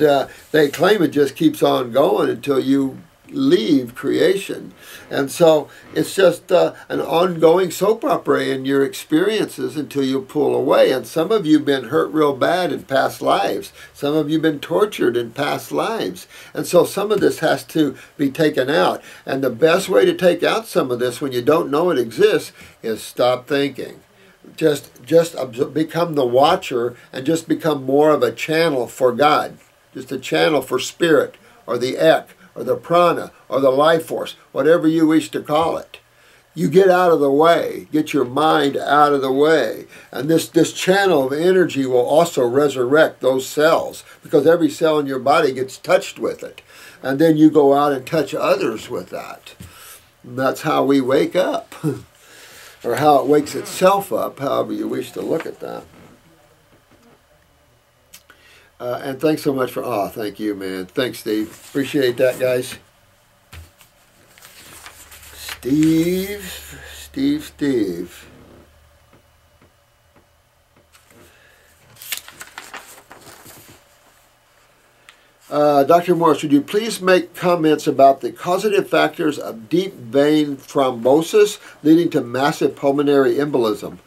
they claim it just keeps on going until you leave creation. And so it's just an ongoing soap opera in your experiences until you pull away. And some of you have been hurt real bad in past lives. Some of you have been tortured in past lives. And so some of this has to be taken out. And the best way to take out some of this when you don't know it exists is stop thinking. Just become the watcher, and just become more of a channel for God. Just a channel for spirit, or the ek, or the prana, or the life force, whatever you wish to call it. You get out of the way. Get your mind out of the way. And this channel of energy will also resurrect those cells, because every cell in your body gets touched with it. And then you go out and touch others with that. And that's how we wake up. Or how it wakes itself up, however you wish to look at that. And thanks so much for, thank you, man. Thanks, Steve. Appreciate that, guys. Steve. Dr. Morse, would you please make comments about the causative factors of deep vein thrombosis leading to massive pulmonary embolism?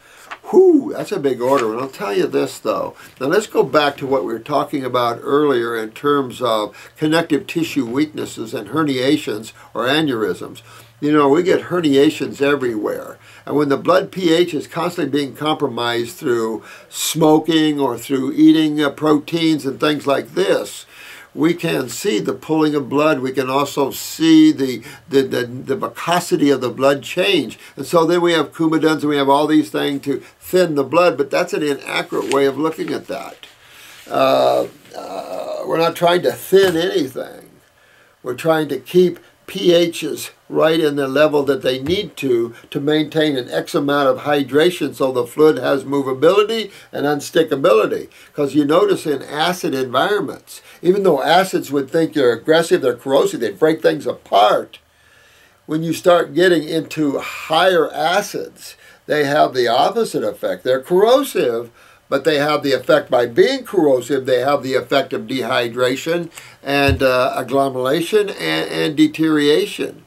Whew, that's a big order. And I'll tell you this, though. Now let's go back to what we were talking about earlier in terms of connective tissue weaknesses and herniations or aneurysms. You know, we get herniations everywhere. And when the blood pH is constantly being compromised through smoking or through eating proteins and things like this, we can see the pulling of blood. We can also see the viscosity of the blood change. And so then we have Coumadins and we have all these things to thin the blood, but that's an inaccurate way of looking at that. We're not trying to thin anything. We're trying to keep pHs right in the level that they need to maintain an X amount of hydration so the fluid has movability and unstickability. Because you notice in acid environments, even though acids would think they're aggressive, they're corrosive, they break things apart, when you start getting into higher acids, they have the opposite effect. They're corrosive, but they have the effect, by being corrosive, they have the effect of dehydration and agglomeration and deterioration.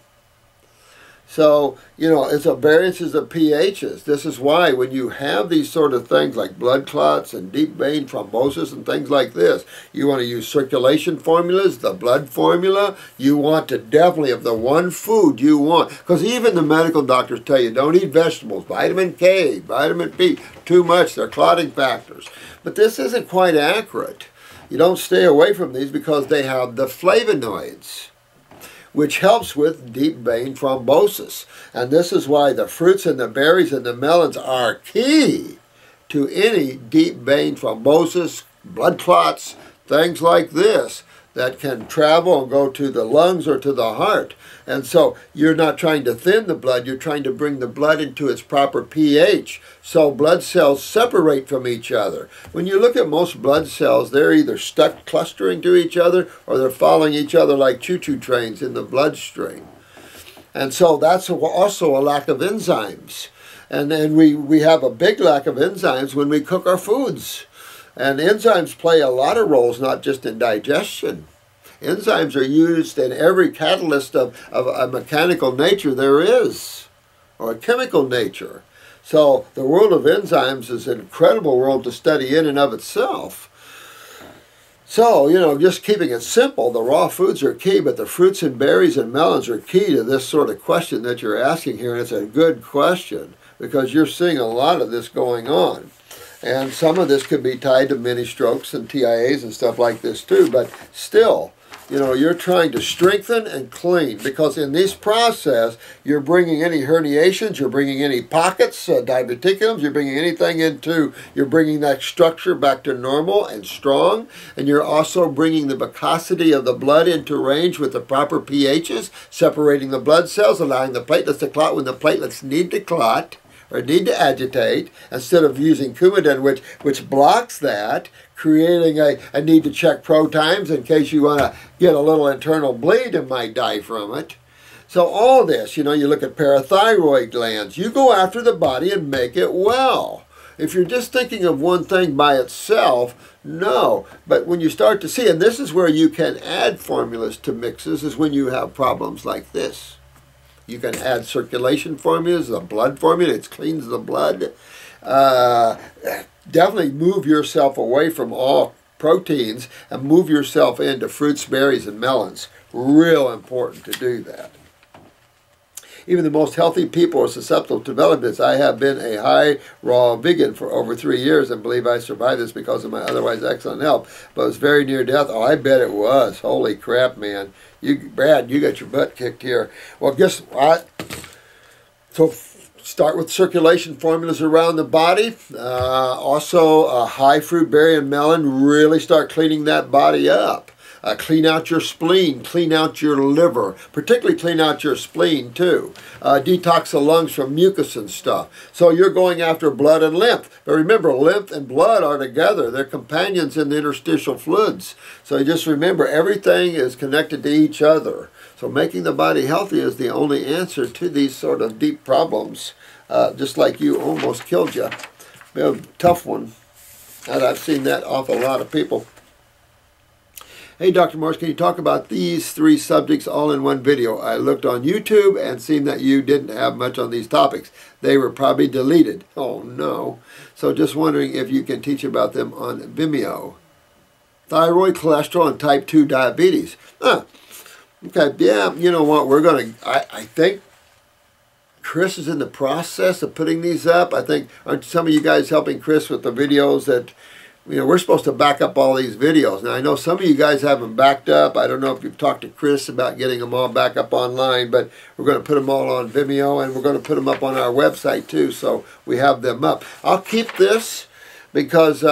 So, you know, it's a variances of pHs. This is why when you have these sort of things like blood clots and deep vein thrombosis and things like this, you want to use circulation formulas, the blood formula. You want to definitely, of the one food you want, because even the medical doctors tell you don't eat vegetables, vitamin K, vitamin B, too much, they're clotting factors. But this isn't quite accurate. You don't stay away from these because they have the flavonoids, which helps with deep vein thrombosis. And this is why the fruits and the berries and the melons are key to any deep vein thrombosis, blood clots, things like this that can travel and go to the lungs or to the heart. And so you're not trying to thin the blood, you're trying to bring the blood into its proper pH so blood cells separate from each other. When you look at most blood cells, they're either stuck clustering to each other or they're following each other like choo-choo trains in the bloodstream. And so that's also a lack of enzymes. And then we have a big lack of enzymes when we cook our foods. And enzymes play a lot of roles, not just in digestion. Enzymes are used in every catalyst of a mechanical nature there is, or a chemical nature. So the world of enzymes is an incredible world to study in and of itself. So, you know, just keeping it simple, the raw foods are key, but the fruits and berries and melons are key to this sort of question that you're asking here, and it's a good question because you're seeing a lot of this going on. And some of this could be tied to mini strokes and TIAs and stuff like this too, but still, you know, you're trying to strengthen and clean, because in this process, you're bringing any herniations, you're bringing any pockets, diverticulums, you're bringing anything into, you're bringing that structure back to normal and strong, and you're also bringing the viscosity of the blood into range with the proper pHs, separating the blood cells, allowing the platelets to clot when the platelets need to clot, or need to agitate, instead of using Coumadin, which blocks that, creating a need to check pro times in case you want to get a little internal bleed and might die from it. So all this, you know, you look at parathyroid glands, you go after the body and make it well. If you're just thinking of one thing by itself, no. But when you start to see, and this is where you can add formulas to mixes, is when you have problems like this. You can add circulation formulas, the blood formula, it cleans the blood. Definitely move yourself away from all proteins and move yourself into fruits, berries, and melons. Real important to do that. Even the most healthy people are susceptible to develop this. I have been a high raw vegan for over 3 years and believe I survived this because of my otherwise excellent health. But it was very near death. Oh, I bet it was. Holy crap, man. Brad, you got your butt kicked here. Well, guess what? So start with circulation formulas around the body. Also, high fruit, berry, and melon. Really start cleaning that body up. Clean out your spleen, clean out your liver, particularly clean out your spleen too. Detox the lungs from mucus and stuff. So you're going after blood and lymph. But remember, lymph and blood are together. They're companions in the interstitial fluids. So just remember, everything is connected to each other. So making the body healthy is the only answer to these sort of deep problems. Just like you almost killed you. A tough one. And I've seen that off a lot of people. Hey, Dr. Morse, can you talk about these 3 subjects all in one video? I looked on YouTube and seen that you didn't have much on these topics. They were probably deleted. Oh, no. So just wondering if you can teach about them on Vimeo. Thyroid, cholesterol, and type 2 diabetes. Okay, yeah, you know what? We're going to, I think Chris is in the process of putting these up. I think, aren't some of you guys helping Chris with the videos that, you know, we're supposed to back up all these videos. Now, I know some of you guys have them backed up. I don't know if you've talked to Chris about getting them all back up online, but we're going to put them all on Vimeo, and we're going to put them up on our website too, so we have them up. I'll keep this because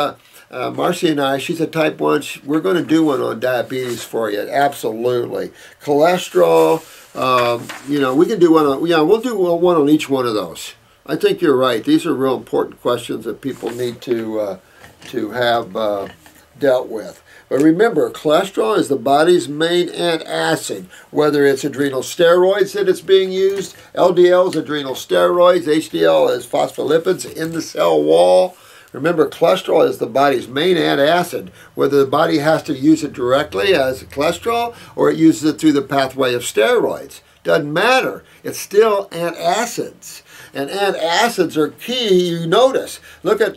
Marcy and I, she's a type 1, we're going to do one on diabetes for you, absolutely. Cholesterol, you know, we can do one on, yeah, we'll do one on each one of those. I think you're right. These are real important questions that people need to have dealt with. But remember, cholesterol is the body's main antacid, whether it's adrenal steroids that it's being used, LDL is adrenal steroids, HDL is phospholipids in the cell wall. Remember, cholesterol is the body's main antacid, whether the body has to use it directly as cholesterol or it uses it through the pathway of steroids. Doesn't matter. It's still antacids. And antacids are key, you notice. Look at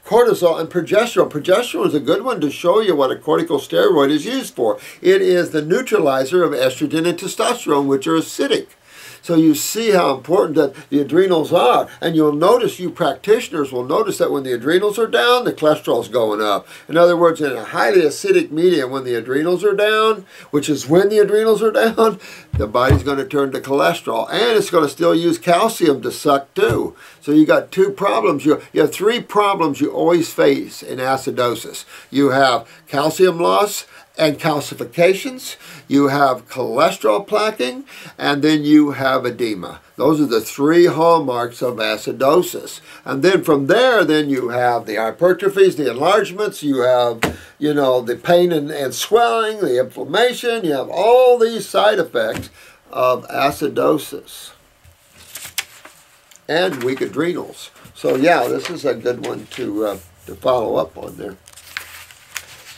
cortisol and progesterone. Progesterone is a good one to show you what a corticosteroid is used for. It is the neutralizer of estrogen and testosterone, which are acidic. So you see how important that the adrenals are. And you'll notice, you practitioners will notice that when the adrenals are down, the cholesterol's going up. In other words, in a highly acidic medium, when the adrenals are down, which is when the adrenals are down, the body's going to turn to cholesterol. And it's going to still use calcium to suck too. So you got two problems. You have three problems you always face in acidosis. You have calcium loss and calcifications, you have cholesterol plaquing, and then you have edema. Those are the three hallmarks of acidosis. And then from there, then you have the hypertrophies, the enlargements, you have, you know, the pain and swelling, the inflammation, you have all these side effects of acidosis. And weak adrenals. So yeah, this is a good one to follow up on there.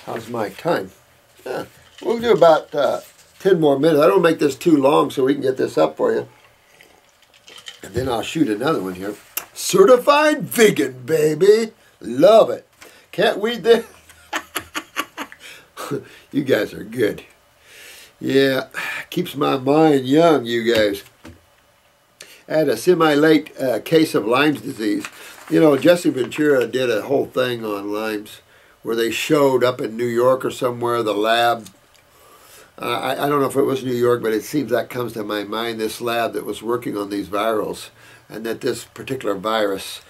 How's my time? Yeah, we'll do about 10 more minutes. I don't make this too long so we can get this up for you. And then I'll shoot another one here. Certified vegan, baby. Love it. Can't weed this. You guys are good. Yeah, keeps my mind young, you guys. I had a semi-late case of Lyme's disease. You know, Jesse Ventura did a whole thing on Lyme's, where they showed up in New York or somewhere, the lab. I don't know if it was New York, but it seems that comes to my mind, this lab that was working on these virals, and that this particular virus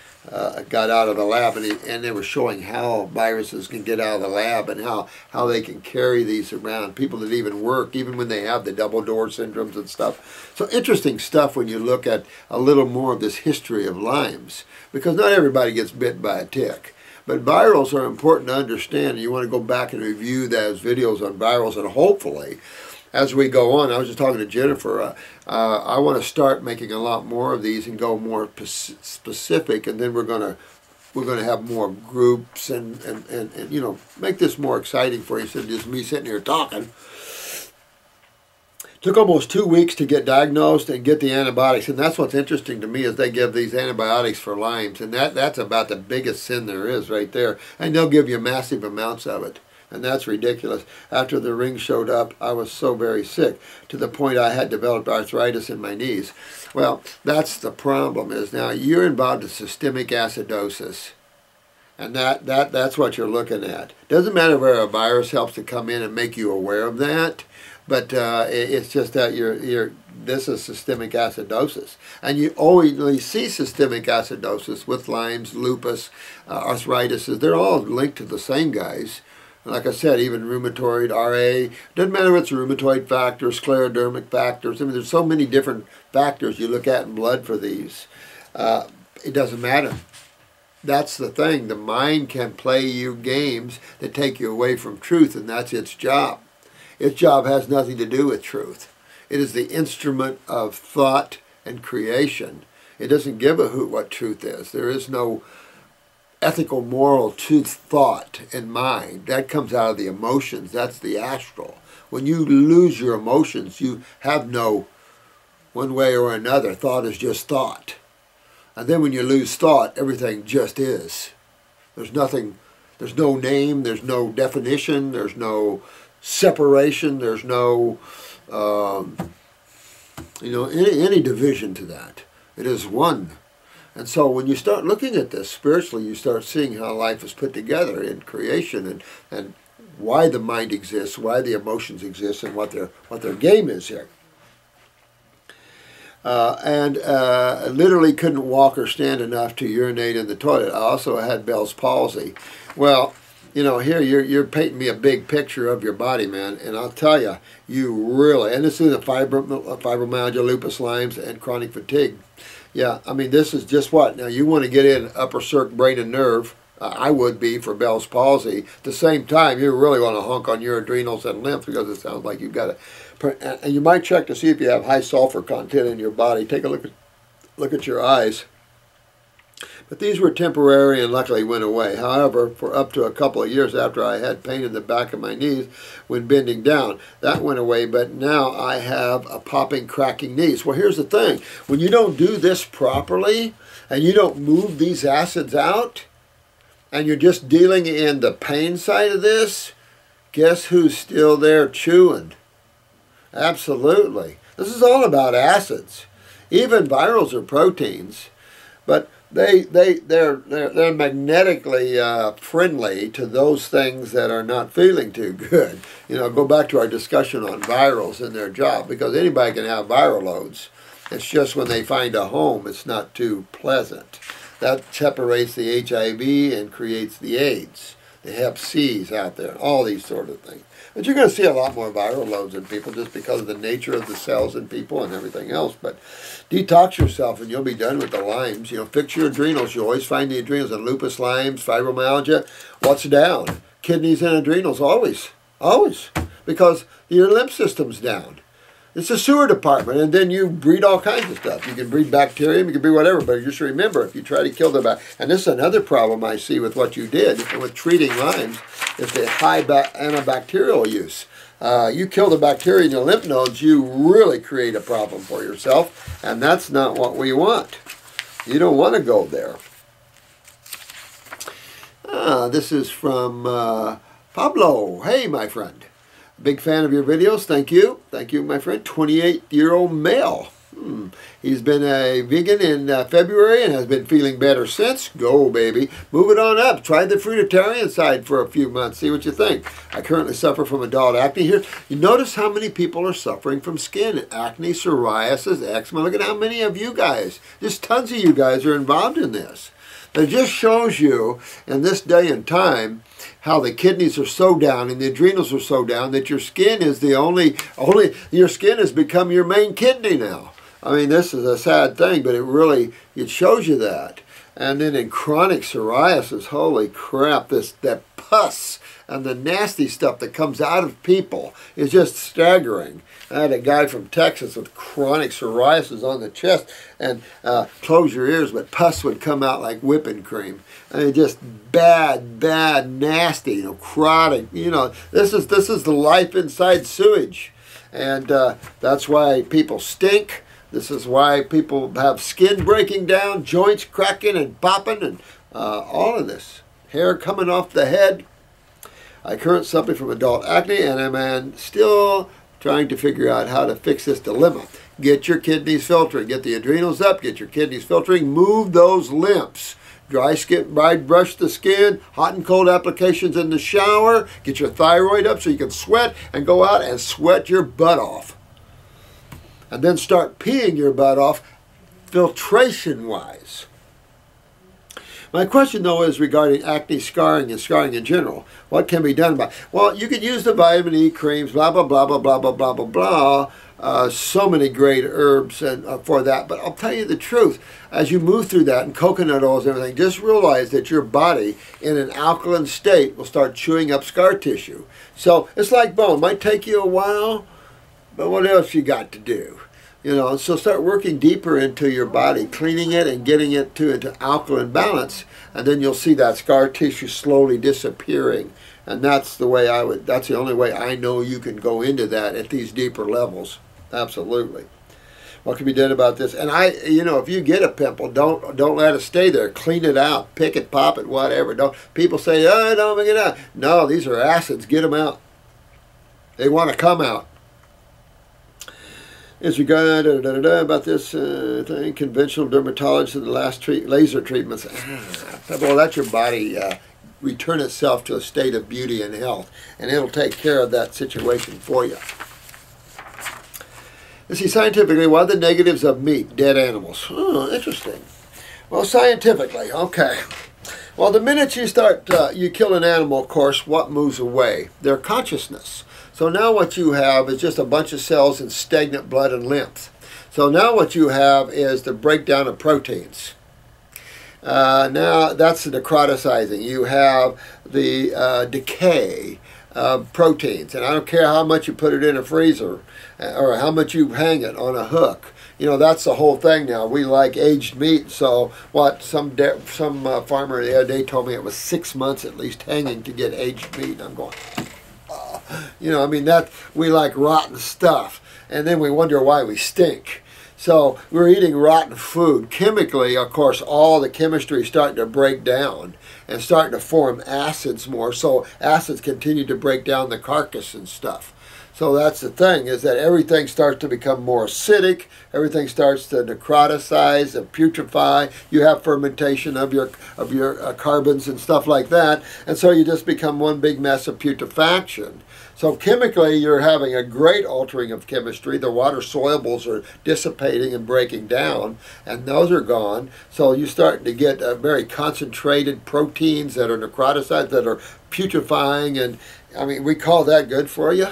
got out of the lab, and they were showing how viruses can get out of the lab and how they can carry these around. People that even work, even when they have the double door syndromes and stuff. So interesting stuff when you look at a little more of this history of Lyme's, because not everybody gets bit by a tick. But virals are important to understand, and you want to go back and review those videos on virals, and hopefully, as we go on, I was just talking to Jennifer, I want to start making a lot more of these and go more specific, and then we're going to have more groups and you know, make this more exciting for you instead of just me sitting here talking. Took almost 2 weeks to get diagnosed and get the antibiotics, and that's what's interesting to me is they give these antibiotics for Lyme's, and that's about the biggest sin there is right there, and they'll give you massive amounts of it, and that's ridiculous. After the ring showed up, I was so very sick to the point I had developed arthritis in my knees. Well, that's the problem is now you're involved in systemic acidosis. And that's what you're looking at. Doesn't matter where a virus helps to come in and make you aware of that. But it's just that this is systemic acidosis. And you always see systemic acidosis with Lyme's, lupus, arthritis. They're all linked to the same guys. Like I said, even rheumatoid, RA. Doesn't matter if it's rheumatoid factors, sclerodermic factors. I mean, there's so many different factors you look at in blood for these. It doesn't matter. That's the thing. The mind can play you games that take you away from truth, and that's its job. Its job has nothing to do with truth. It is the instrument of thought and creation. It doesn't give a hoot what truth is. There is no ethical, moral truth, thought, and mind. That comes out of the emotions. That's the astral. When you lose your emotions, you have no one way or another. Thought is just thought. And then when you lose thought, everything just is. There's nothing, there's no name, there's no definition, there's no separation, there's no, you know, any division to that. It is one. And so when you start looking at this spiritually, you start seeing how life is put together in creation, and why the mind exists, why the emotions exist, and what their game is here. Literally couldn't walk or stand enough to urinate in the toilet. I also had Bell's palsy. Well, you know, here you're painting me a big picture of your body, man, and I'll tell you, you really, and this is the fibromyalgia, lupus, Lyme's, and chronic fatigue. Yeah, I mean, this is just what? Now, you want to get in upper circ, brain, and nerve. I would be for Bell's palsy. At the same time, you really want to honk on your adrenals and lymph, because it sounds like you've got a... And you might check to see if you have high sulfur content in your body. Take a look at your eyes. But these were temporary and luckily went away. However, for up to a couple of years after I had pain in the back of my knees when bending down, that went away. But now I have a popping, cracking knees. Well, here's the thing. When you don't do this properly and you don't move these acids out, and you're just dealing in the pain side of this, guess who's still there chewing? Absolutely. This is all about acids. Even virals are proteins, but they're magnetically friendly to those things that are not feeling too good. You know, go back to our discussion on virals and their job, because anybody can have viral loads. It's just when they find a home, it's not too pleasant. That separates the HIV and creates the AIDS, the Hep C's out there, all these sort of things. But you're going to see a lot more viral loads in people just because of the nature of the cells in people and everything else. But detox yourself and you'll be done with the Lymes. You know, fix your adrenals. You always find the adrenals in lupus, Lymes, fibromyalgia. What's down? Kidneys and adrenals, always. Always. Because your lymph system's down. It's a sewer department, and then you breed all kinds of stuff. You can breed bacterium, you can breed whatever, but just remember, if you try to kill the bacteria, and this is another problem I see with what you did, and with treating Lyme's, is the high antibacterial use. You kill the bacteria in your lymph nodes, you really create a problem for yourself, and that's not what we want. You don't want to go there. This is from Pablo. Hey, my friend. Big fan of your videos. Thank you. Thank you, my friend. 28-year-old male. He's been a vegan in February and has been feeling better since. Go, baby. Move it on up. Try the fruitarian side for a few months. See what you think. I currently suffer from adult acne. Here, you notice how many people are suffering from skin acne, psoriasis, eczema. Look at how many of you guys, just tons of you guys are involved in this. It just shows you in this day and time how the kidneys are so down and the adrenals are so down that your skin is the your skin has become your main kidney now. I mean, this is a sad thing, but it shows you that. And then in chronic psoriasis, holy crap, that pus and the nasty stuff that comes out of people is just staggering. I had a guy from Texas with chronic psoriasis on the chest, and close your ears, but pus would come out like whipping cream. I mean, just bad, nasty, chronic. This is the life inside sewage, and that's why people stink. This is why people have skin breaking down, joints cracking and popping, and all of this. Hair coming off the head. I currently suffer from adult acne, and I'm still trying to figure out how to fix this dilemma. Get your kidneys filtering. Get the adrenals up. Get your kidneys filtering. Move those lymphs. Dry skin, brush the skin. Hot and cold applications in the shower. Get your thyroid up so you can sweat and go out and sweat your butt off. And then start peeing your butt off filtration-wise. My question, though, is regarding acne, scarring, and scarring in general. What can be done about it? Well, you could use the vitamin E creams, blah, blah, blah, blah, blah, blah, blah, blah, blah. So many great herbs for that. But I'll tell you the truth. As you move through that, and coconut oils and everything, just realize that your body, in an alkaline state, will start chewing up scar tissue. So it's like bone. It might take you a while, but what else you got to do? So start working deeper into your body, cleaning it and getting it into alkaline balance, and then you'll see that scar tissue slowly disappearing. And that's the way that's the only way I know you can go into that at these deeper levels. Absolutely. What can be done about this? And if you get a pimple, don't let it stay there. Clean it out, pick it, pop it, whatever. People say, oh, don't get it out. No, these are acids. Get them out. They want to come out. Is regard about this thing, conventional dermatology and the last laser treatments. Well, let your body return itself to a state of beauty and health, and it'll take care of that situation for you. Let's see, scientifically, what are the negatives of meat, dead animals? Oh, interesting. Well, scientifically, okay. Well, the minute you start, you kill an animal, of course, what moves away? Their consciousness. So now what you have is just a bunch of cells in stagnant blood and lymph. So now what you have is the breakdown of proteins. Now that's the necroticizing. You have the decay of proteins. And I don't care how much you put it in a freezer or how much you hang it on a hook. You know, that's the whole thing now. We like aged meat. So what some farmer the other day told me it was 6 months at least hanging to get aged meat. And I'm going, you know, I mean, that we like rotten stuff, and then we wonder why we stink. So we're eating rotten food. Chemically, of course, all the chemistry is starting to break down and starting to form acids more. So acids continue to break down the carcass and stuff. So that's the thing, is that everything starts to become more acidic. Everything starts to necroticize and putrefy. You have fermentation of your carbons and stuff like that. And so you just become one big mess of putrefaction. So chemically, you're having a great altering of chemistry. The water solubles are dissipating and breaking down, and those are gone. So you're starting to get very concentrated proteins that are necroticized, that are putrefying. And I mean, we call that good for you?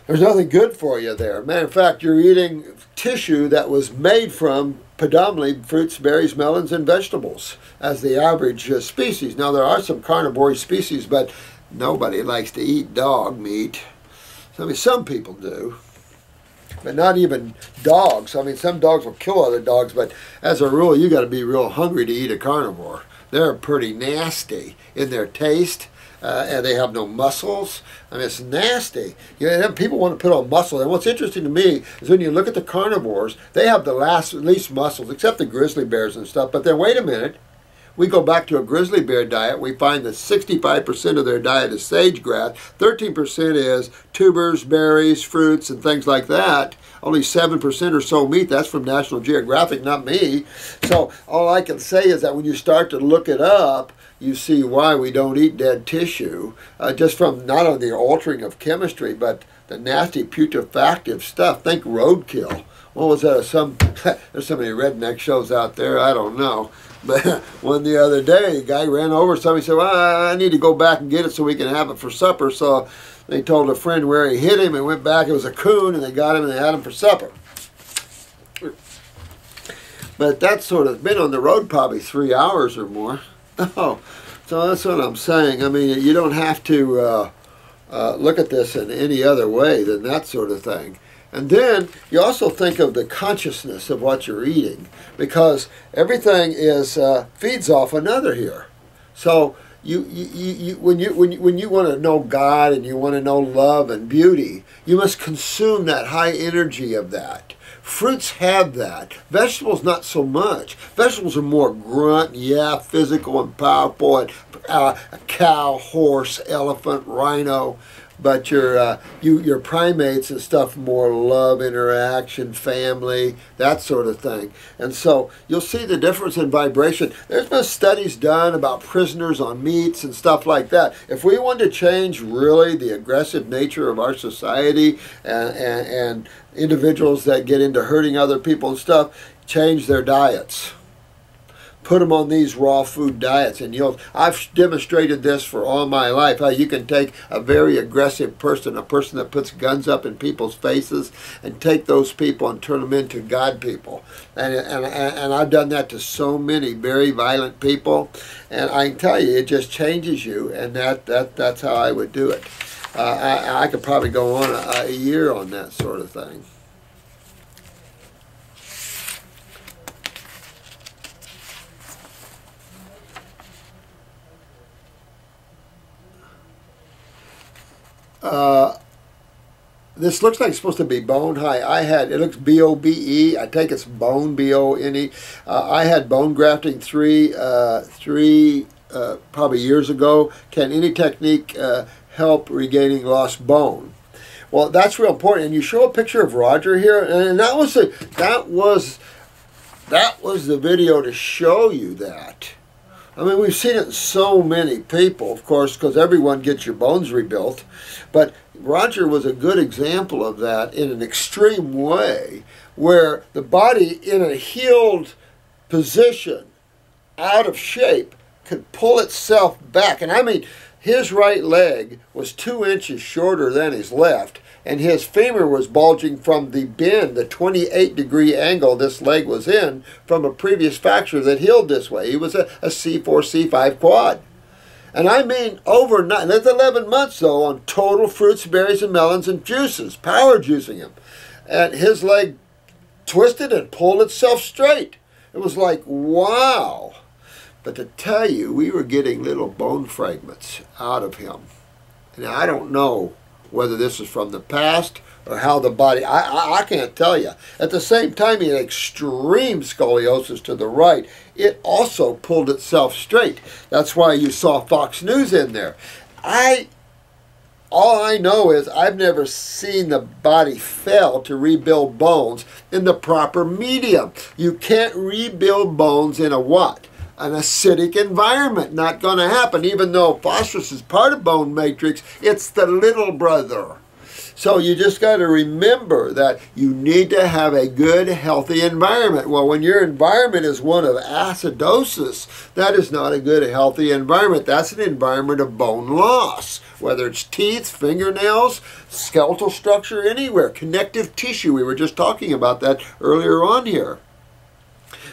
There's nothing good for you there. Matter of fact, you're eating tissue that was made from predominantly fruits, berries, melons, and vegetables as the average species. Now, there are some carnivore species, but nobody likes to eat dog meat. I mean, some people do, but not even dogs. I mean, some dogs will kill other dogs, but as a rule, you got to be real hungry to eat a carnivore. They're pretty nasty in their taste. And they have no muscles. I mean, it's nasty. You know, people want to put on muscle. And what's interesting to me is when you look at the carnivores, they have the least muscles, except the grizzly bears and stuff. But then wait a minute. We go back to a grizzly bear diet. We find that 65% of their diet is sage grass. 13% is tubers, berries, fruits, and things like that. Only 7% or so meat. That's from National Geographic, not me. So all I can say is that when you start to look it up, you see why we don't eat dead tissue, just from not only the altering of chemistry, but the nasty putrefactive stuff. Think roadkill. What was that? There's so many redneck shows out there, I don't know. But one the other day, a guy ran over somebody, said, well, I need to go back and get it so we can have it for supper. So they told a friend where he hit him and went back. It was a coon, and they got him and they had him for supper. But that sort of been on the road probably 3 hours or more. Oh, so that's what I'm saying. I mean, you don't have to look at this in any other way than that sort of thing. And then you also think of the consciousness of what you're eating, because everything is feeds off another here. So when you want to know God and you want to know love and beauty, you must consume that high energy of that. Fruits have that. Vegetables, not so much. Vegetables are more grunt, yeah, physical and powerful, and a cow, horse, elephant, rhino. But your primates and stuff, more love, interaction, family, that sort of thing. And so you'll see the difference in vibration. There's been studies done about prisoners on meats and stuff like that. If we want to change really the aggressive nature of our society and individuals that get into hurting other people and stuff, change their diets. Put them on these raw food diets, and I've demonstrated this for all my life, how you can take a very aggressive person, a person that puts guns up in people's faces, and take those people and turn them into God people. And I've done that to so many very violent people, and I can tell you, it just changes you, and that's how I would do it. I could probably go on a year on that sort of thing. This looks like it's supposed to be bone high. It looks B-O-B-E. I take it's bone, B-O-N-E. I had bone grafting probably years ago. Can any technique help regaining lost bone? Well, that's real important. And you show a picture of Roger here, and that was the video to show you that. I mean, we've seen it in so many people, of course, because everyone gets your bones rebuilt. But Roger was a good example of that in an extreme way, where the body in a healed position, out of shape, could pull itself back. And I mean, his right leg was 2 inches shorter than his left, and his femur was bulging from the bend, the 28-degree angle this leg was in from a previous fracture that healed this way. He was a C4, C5 quad. And I mean overnight, that's 11 months though, on total fruits, berries, and melons and juices, power juicing him. And his leg twisted and pulled itself straight. It was like, wow. But to tell you, we were getting little bone fragments out of him. And I don't know whether this is from the past or how the body, I can't tell you. At the same time, he had extreme scoliosis to the right. It also pulled itself straight. That's why you saw Fox News in there. All I know is I've never seen the body fail to rebuild bones in the proper medium. You can't rebuild bones in a what? An acidic environment. Not going to happen. Even though phosphorus is part of bone matrix, it's the little brother. So you just got to remember that you need to have a good, healthy environment. Well, when your environment is one of acidosis, that is not a good, healthy environment. That's an environment of bone loss, whether it's teeth, fingernails, skeletal structure, anywhere, connective tissue. We were just talking about that earlier on here.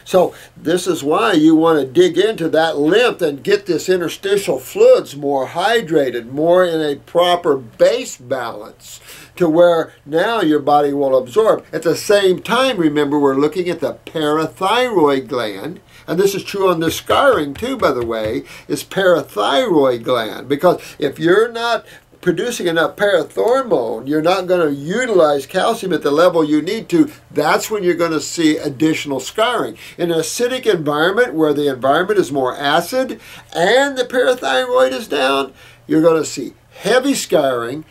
So this is why you want to dig into that lymph and get this interstitial fluids more hydrated, more in a proper base balance to where now your body will absorb. At the same time, remember, we're looking at the parathyroid gland, and this is true on the scarring too, by the way, is parathyroid gland. Because if you're not producing enough parathormone, you're not going to utilize calcium at the level you need to. That's when you're going to see additional scarring. In an acidic environment where the environment is more acid and the parathyroid is down, you're going to see heavy scarring,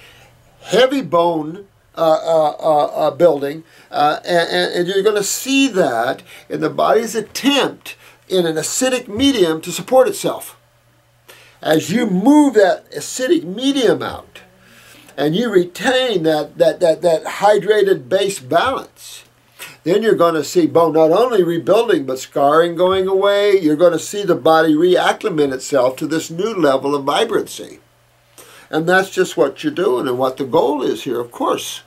heavy bone building, and you're going to see that in the body's attempt in an acidic medium to support itself. As you move that acidic medium out and you retain that hydrated base balance, then you're going to see bone not only rebuilding but scarring going away. You're going to see the body reacclimate itself to this new level of vibrancy. And that's just what you're doing and what the goal is here, of course.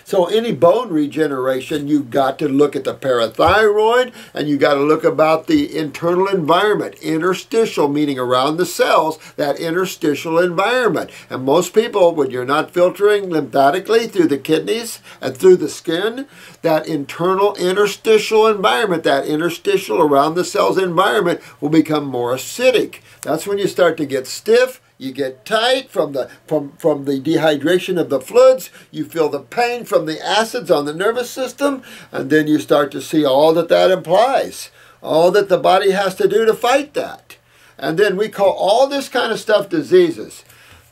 So any bone regeneration, you've got to look at the parathyroid, and you've got to look about the internal environment, interstitial, meaning around the cells, that interstitial environment. And most people, when you're not filtering lymphatically through the kidneys and through the skin, that internal interstitial environment, that interstitial around the cells environment will become more acidic. That's when you start to get stiff. You get tight from the dehydration of the fluids. You feel the pain from the acids on the nervous system. And then you start to see all that implies. All that the body has to do to fight that. And then we call all this kind of stuff diseases.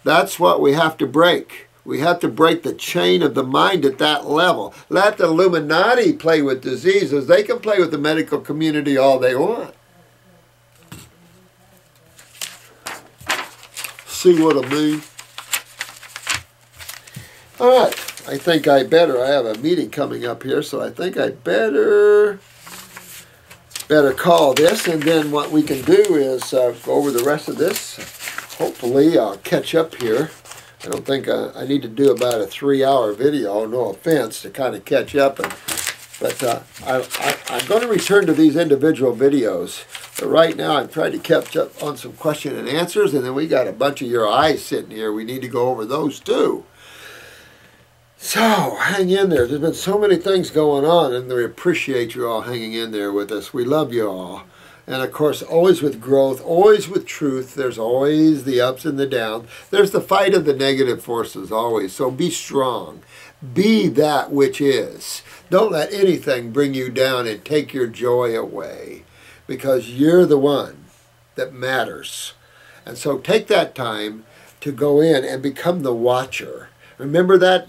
That's what we have to break. We have to break the chain of the mind at that level. Let the Illuminati play with diseases. They can play with the medical community all they want. See what I mean? All right, I think I have a meeting coming up here, so I think I better call this, and then what we can do is go over the rest of this. Hopefully I'll catch up here. I don't think I need to do about a 3-hour video, no offense, to kind of catch up. But I'm going to return to these individual videos. But right now I'm trying to catch up on some question and answers, and then we got a bunch of your eyes sitting here. We need to go over those too. So hang in there. There's been so many things going on, and we appreciate you all hanging in there with us. We love you all. And of course, always with growth, always with truth. There's always the ups and the downs. There's the fight of the negative forces always. So be strong. Be that which is. Don't let anything bring you down and take your joy away, because you're the one that matters. And so take that time to go in and become the watcher. Remember that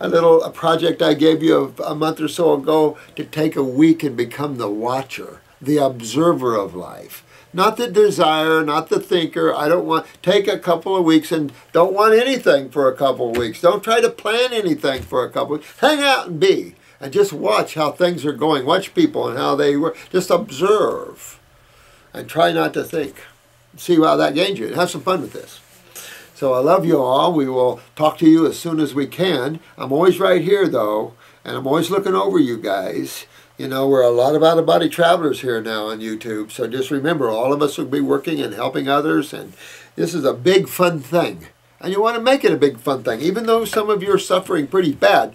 a project I gave you a month or so ago, to take a week and become the watcher, the observer of life. Not the desire, not the thinker. I don't want, take a couple of weeks and don't want anything for a couple of weeks. Don't try to plan anything for a couple of weeks. Hang out and be. And just watch how things are going. Watch people and how they work. Just observe. And try not to think. See how that gains you. And have some fun with this. So I love you all. We will talk to you as soon as we can. I'm always right here, though. And I'm always looking over you guys. You know, we're a lot of out-of-body travelers here now on YouTube. So just remember, all of us will be working and helping others. And this is a big, fun thing. And you want to make it a big, fun thing. Even though some of you are suffering pretty bad,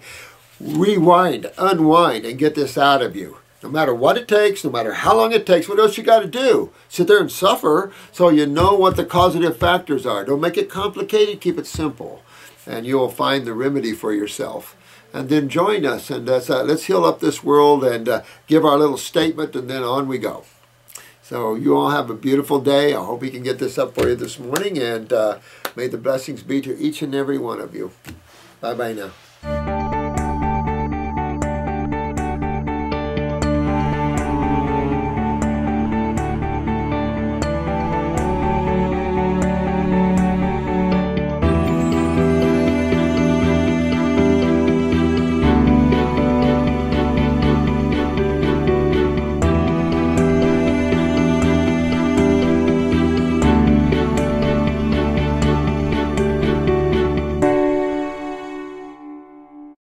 rewind, unwind, and get this out of you. No matter what it takes, no matter how long it takes, what else you got to do? Sit there and suffer so you know what the causative factors are. Don't make it complicated, keep it simple. And you will find the remedy for yourself. And then join us, and let's heal up this world and give our little statement, and then on we go. So you all have a beautiful day. I hope we can get this up for you this morning, and may the blessings be to each and every one of you. Bye-bye now.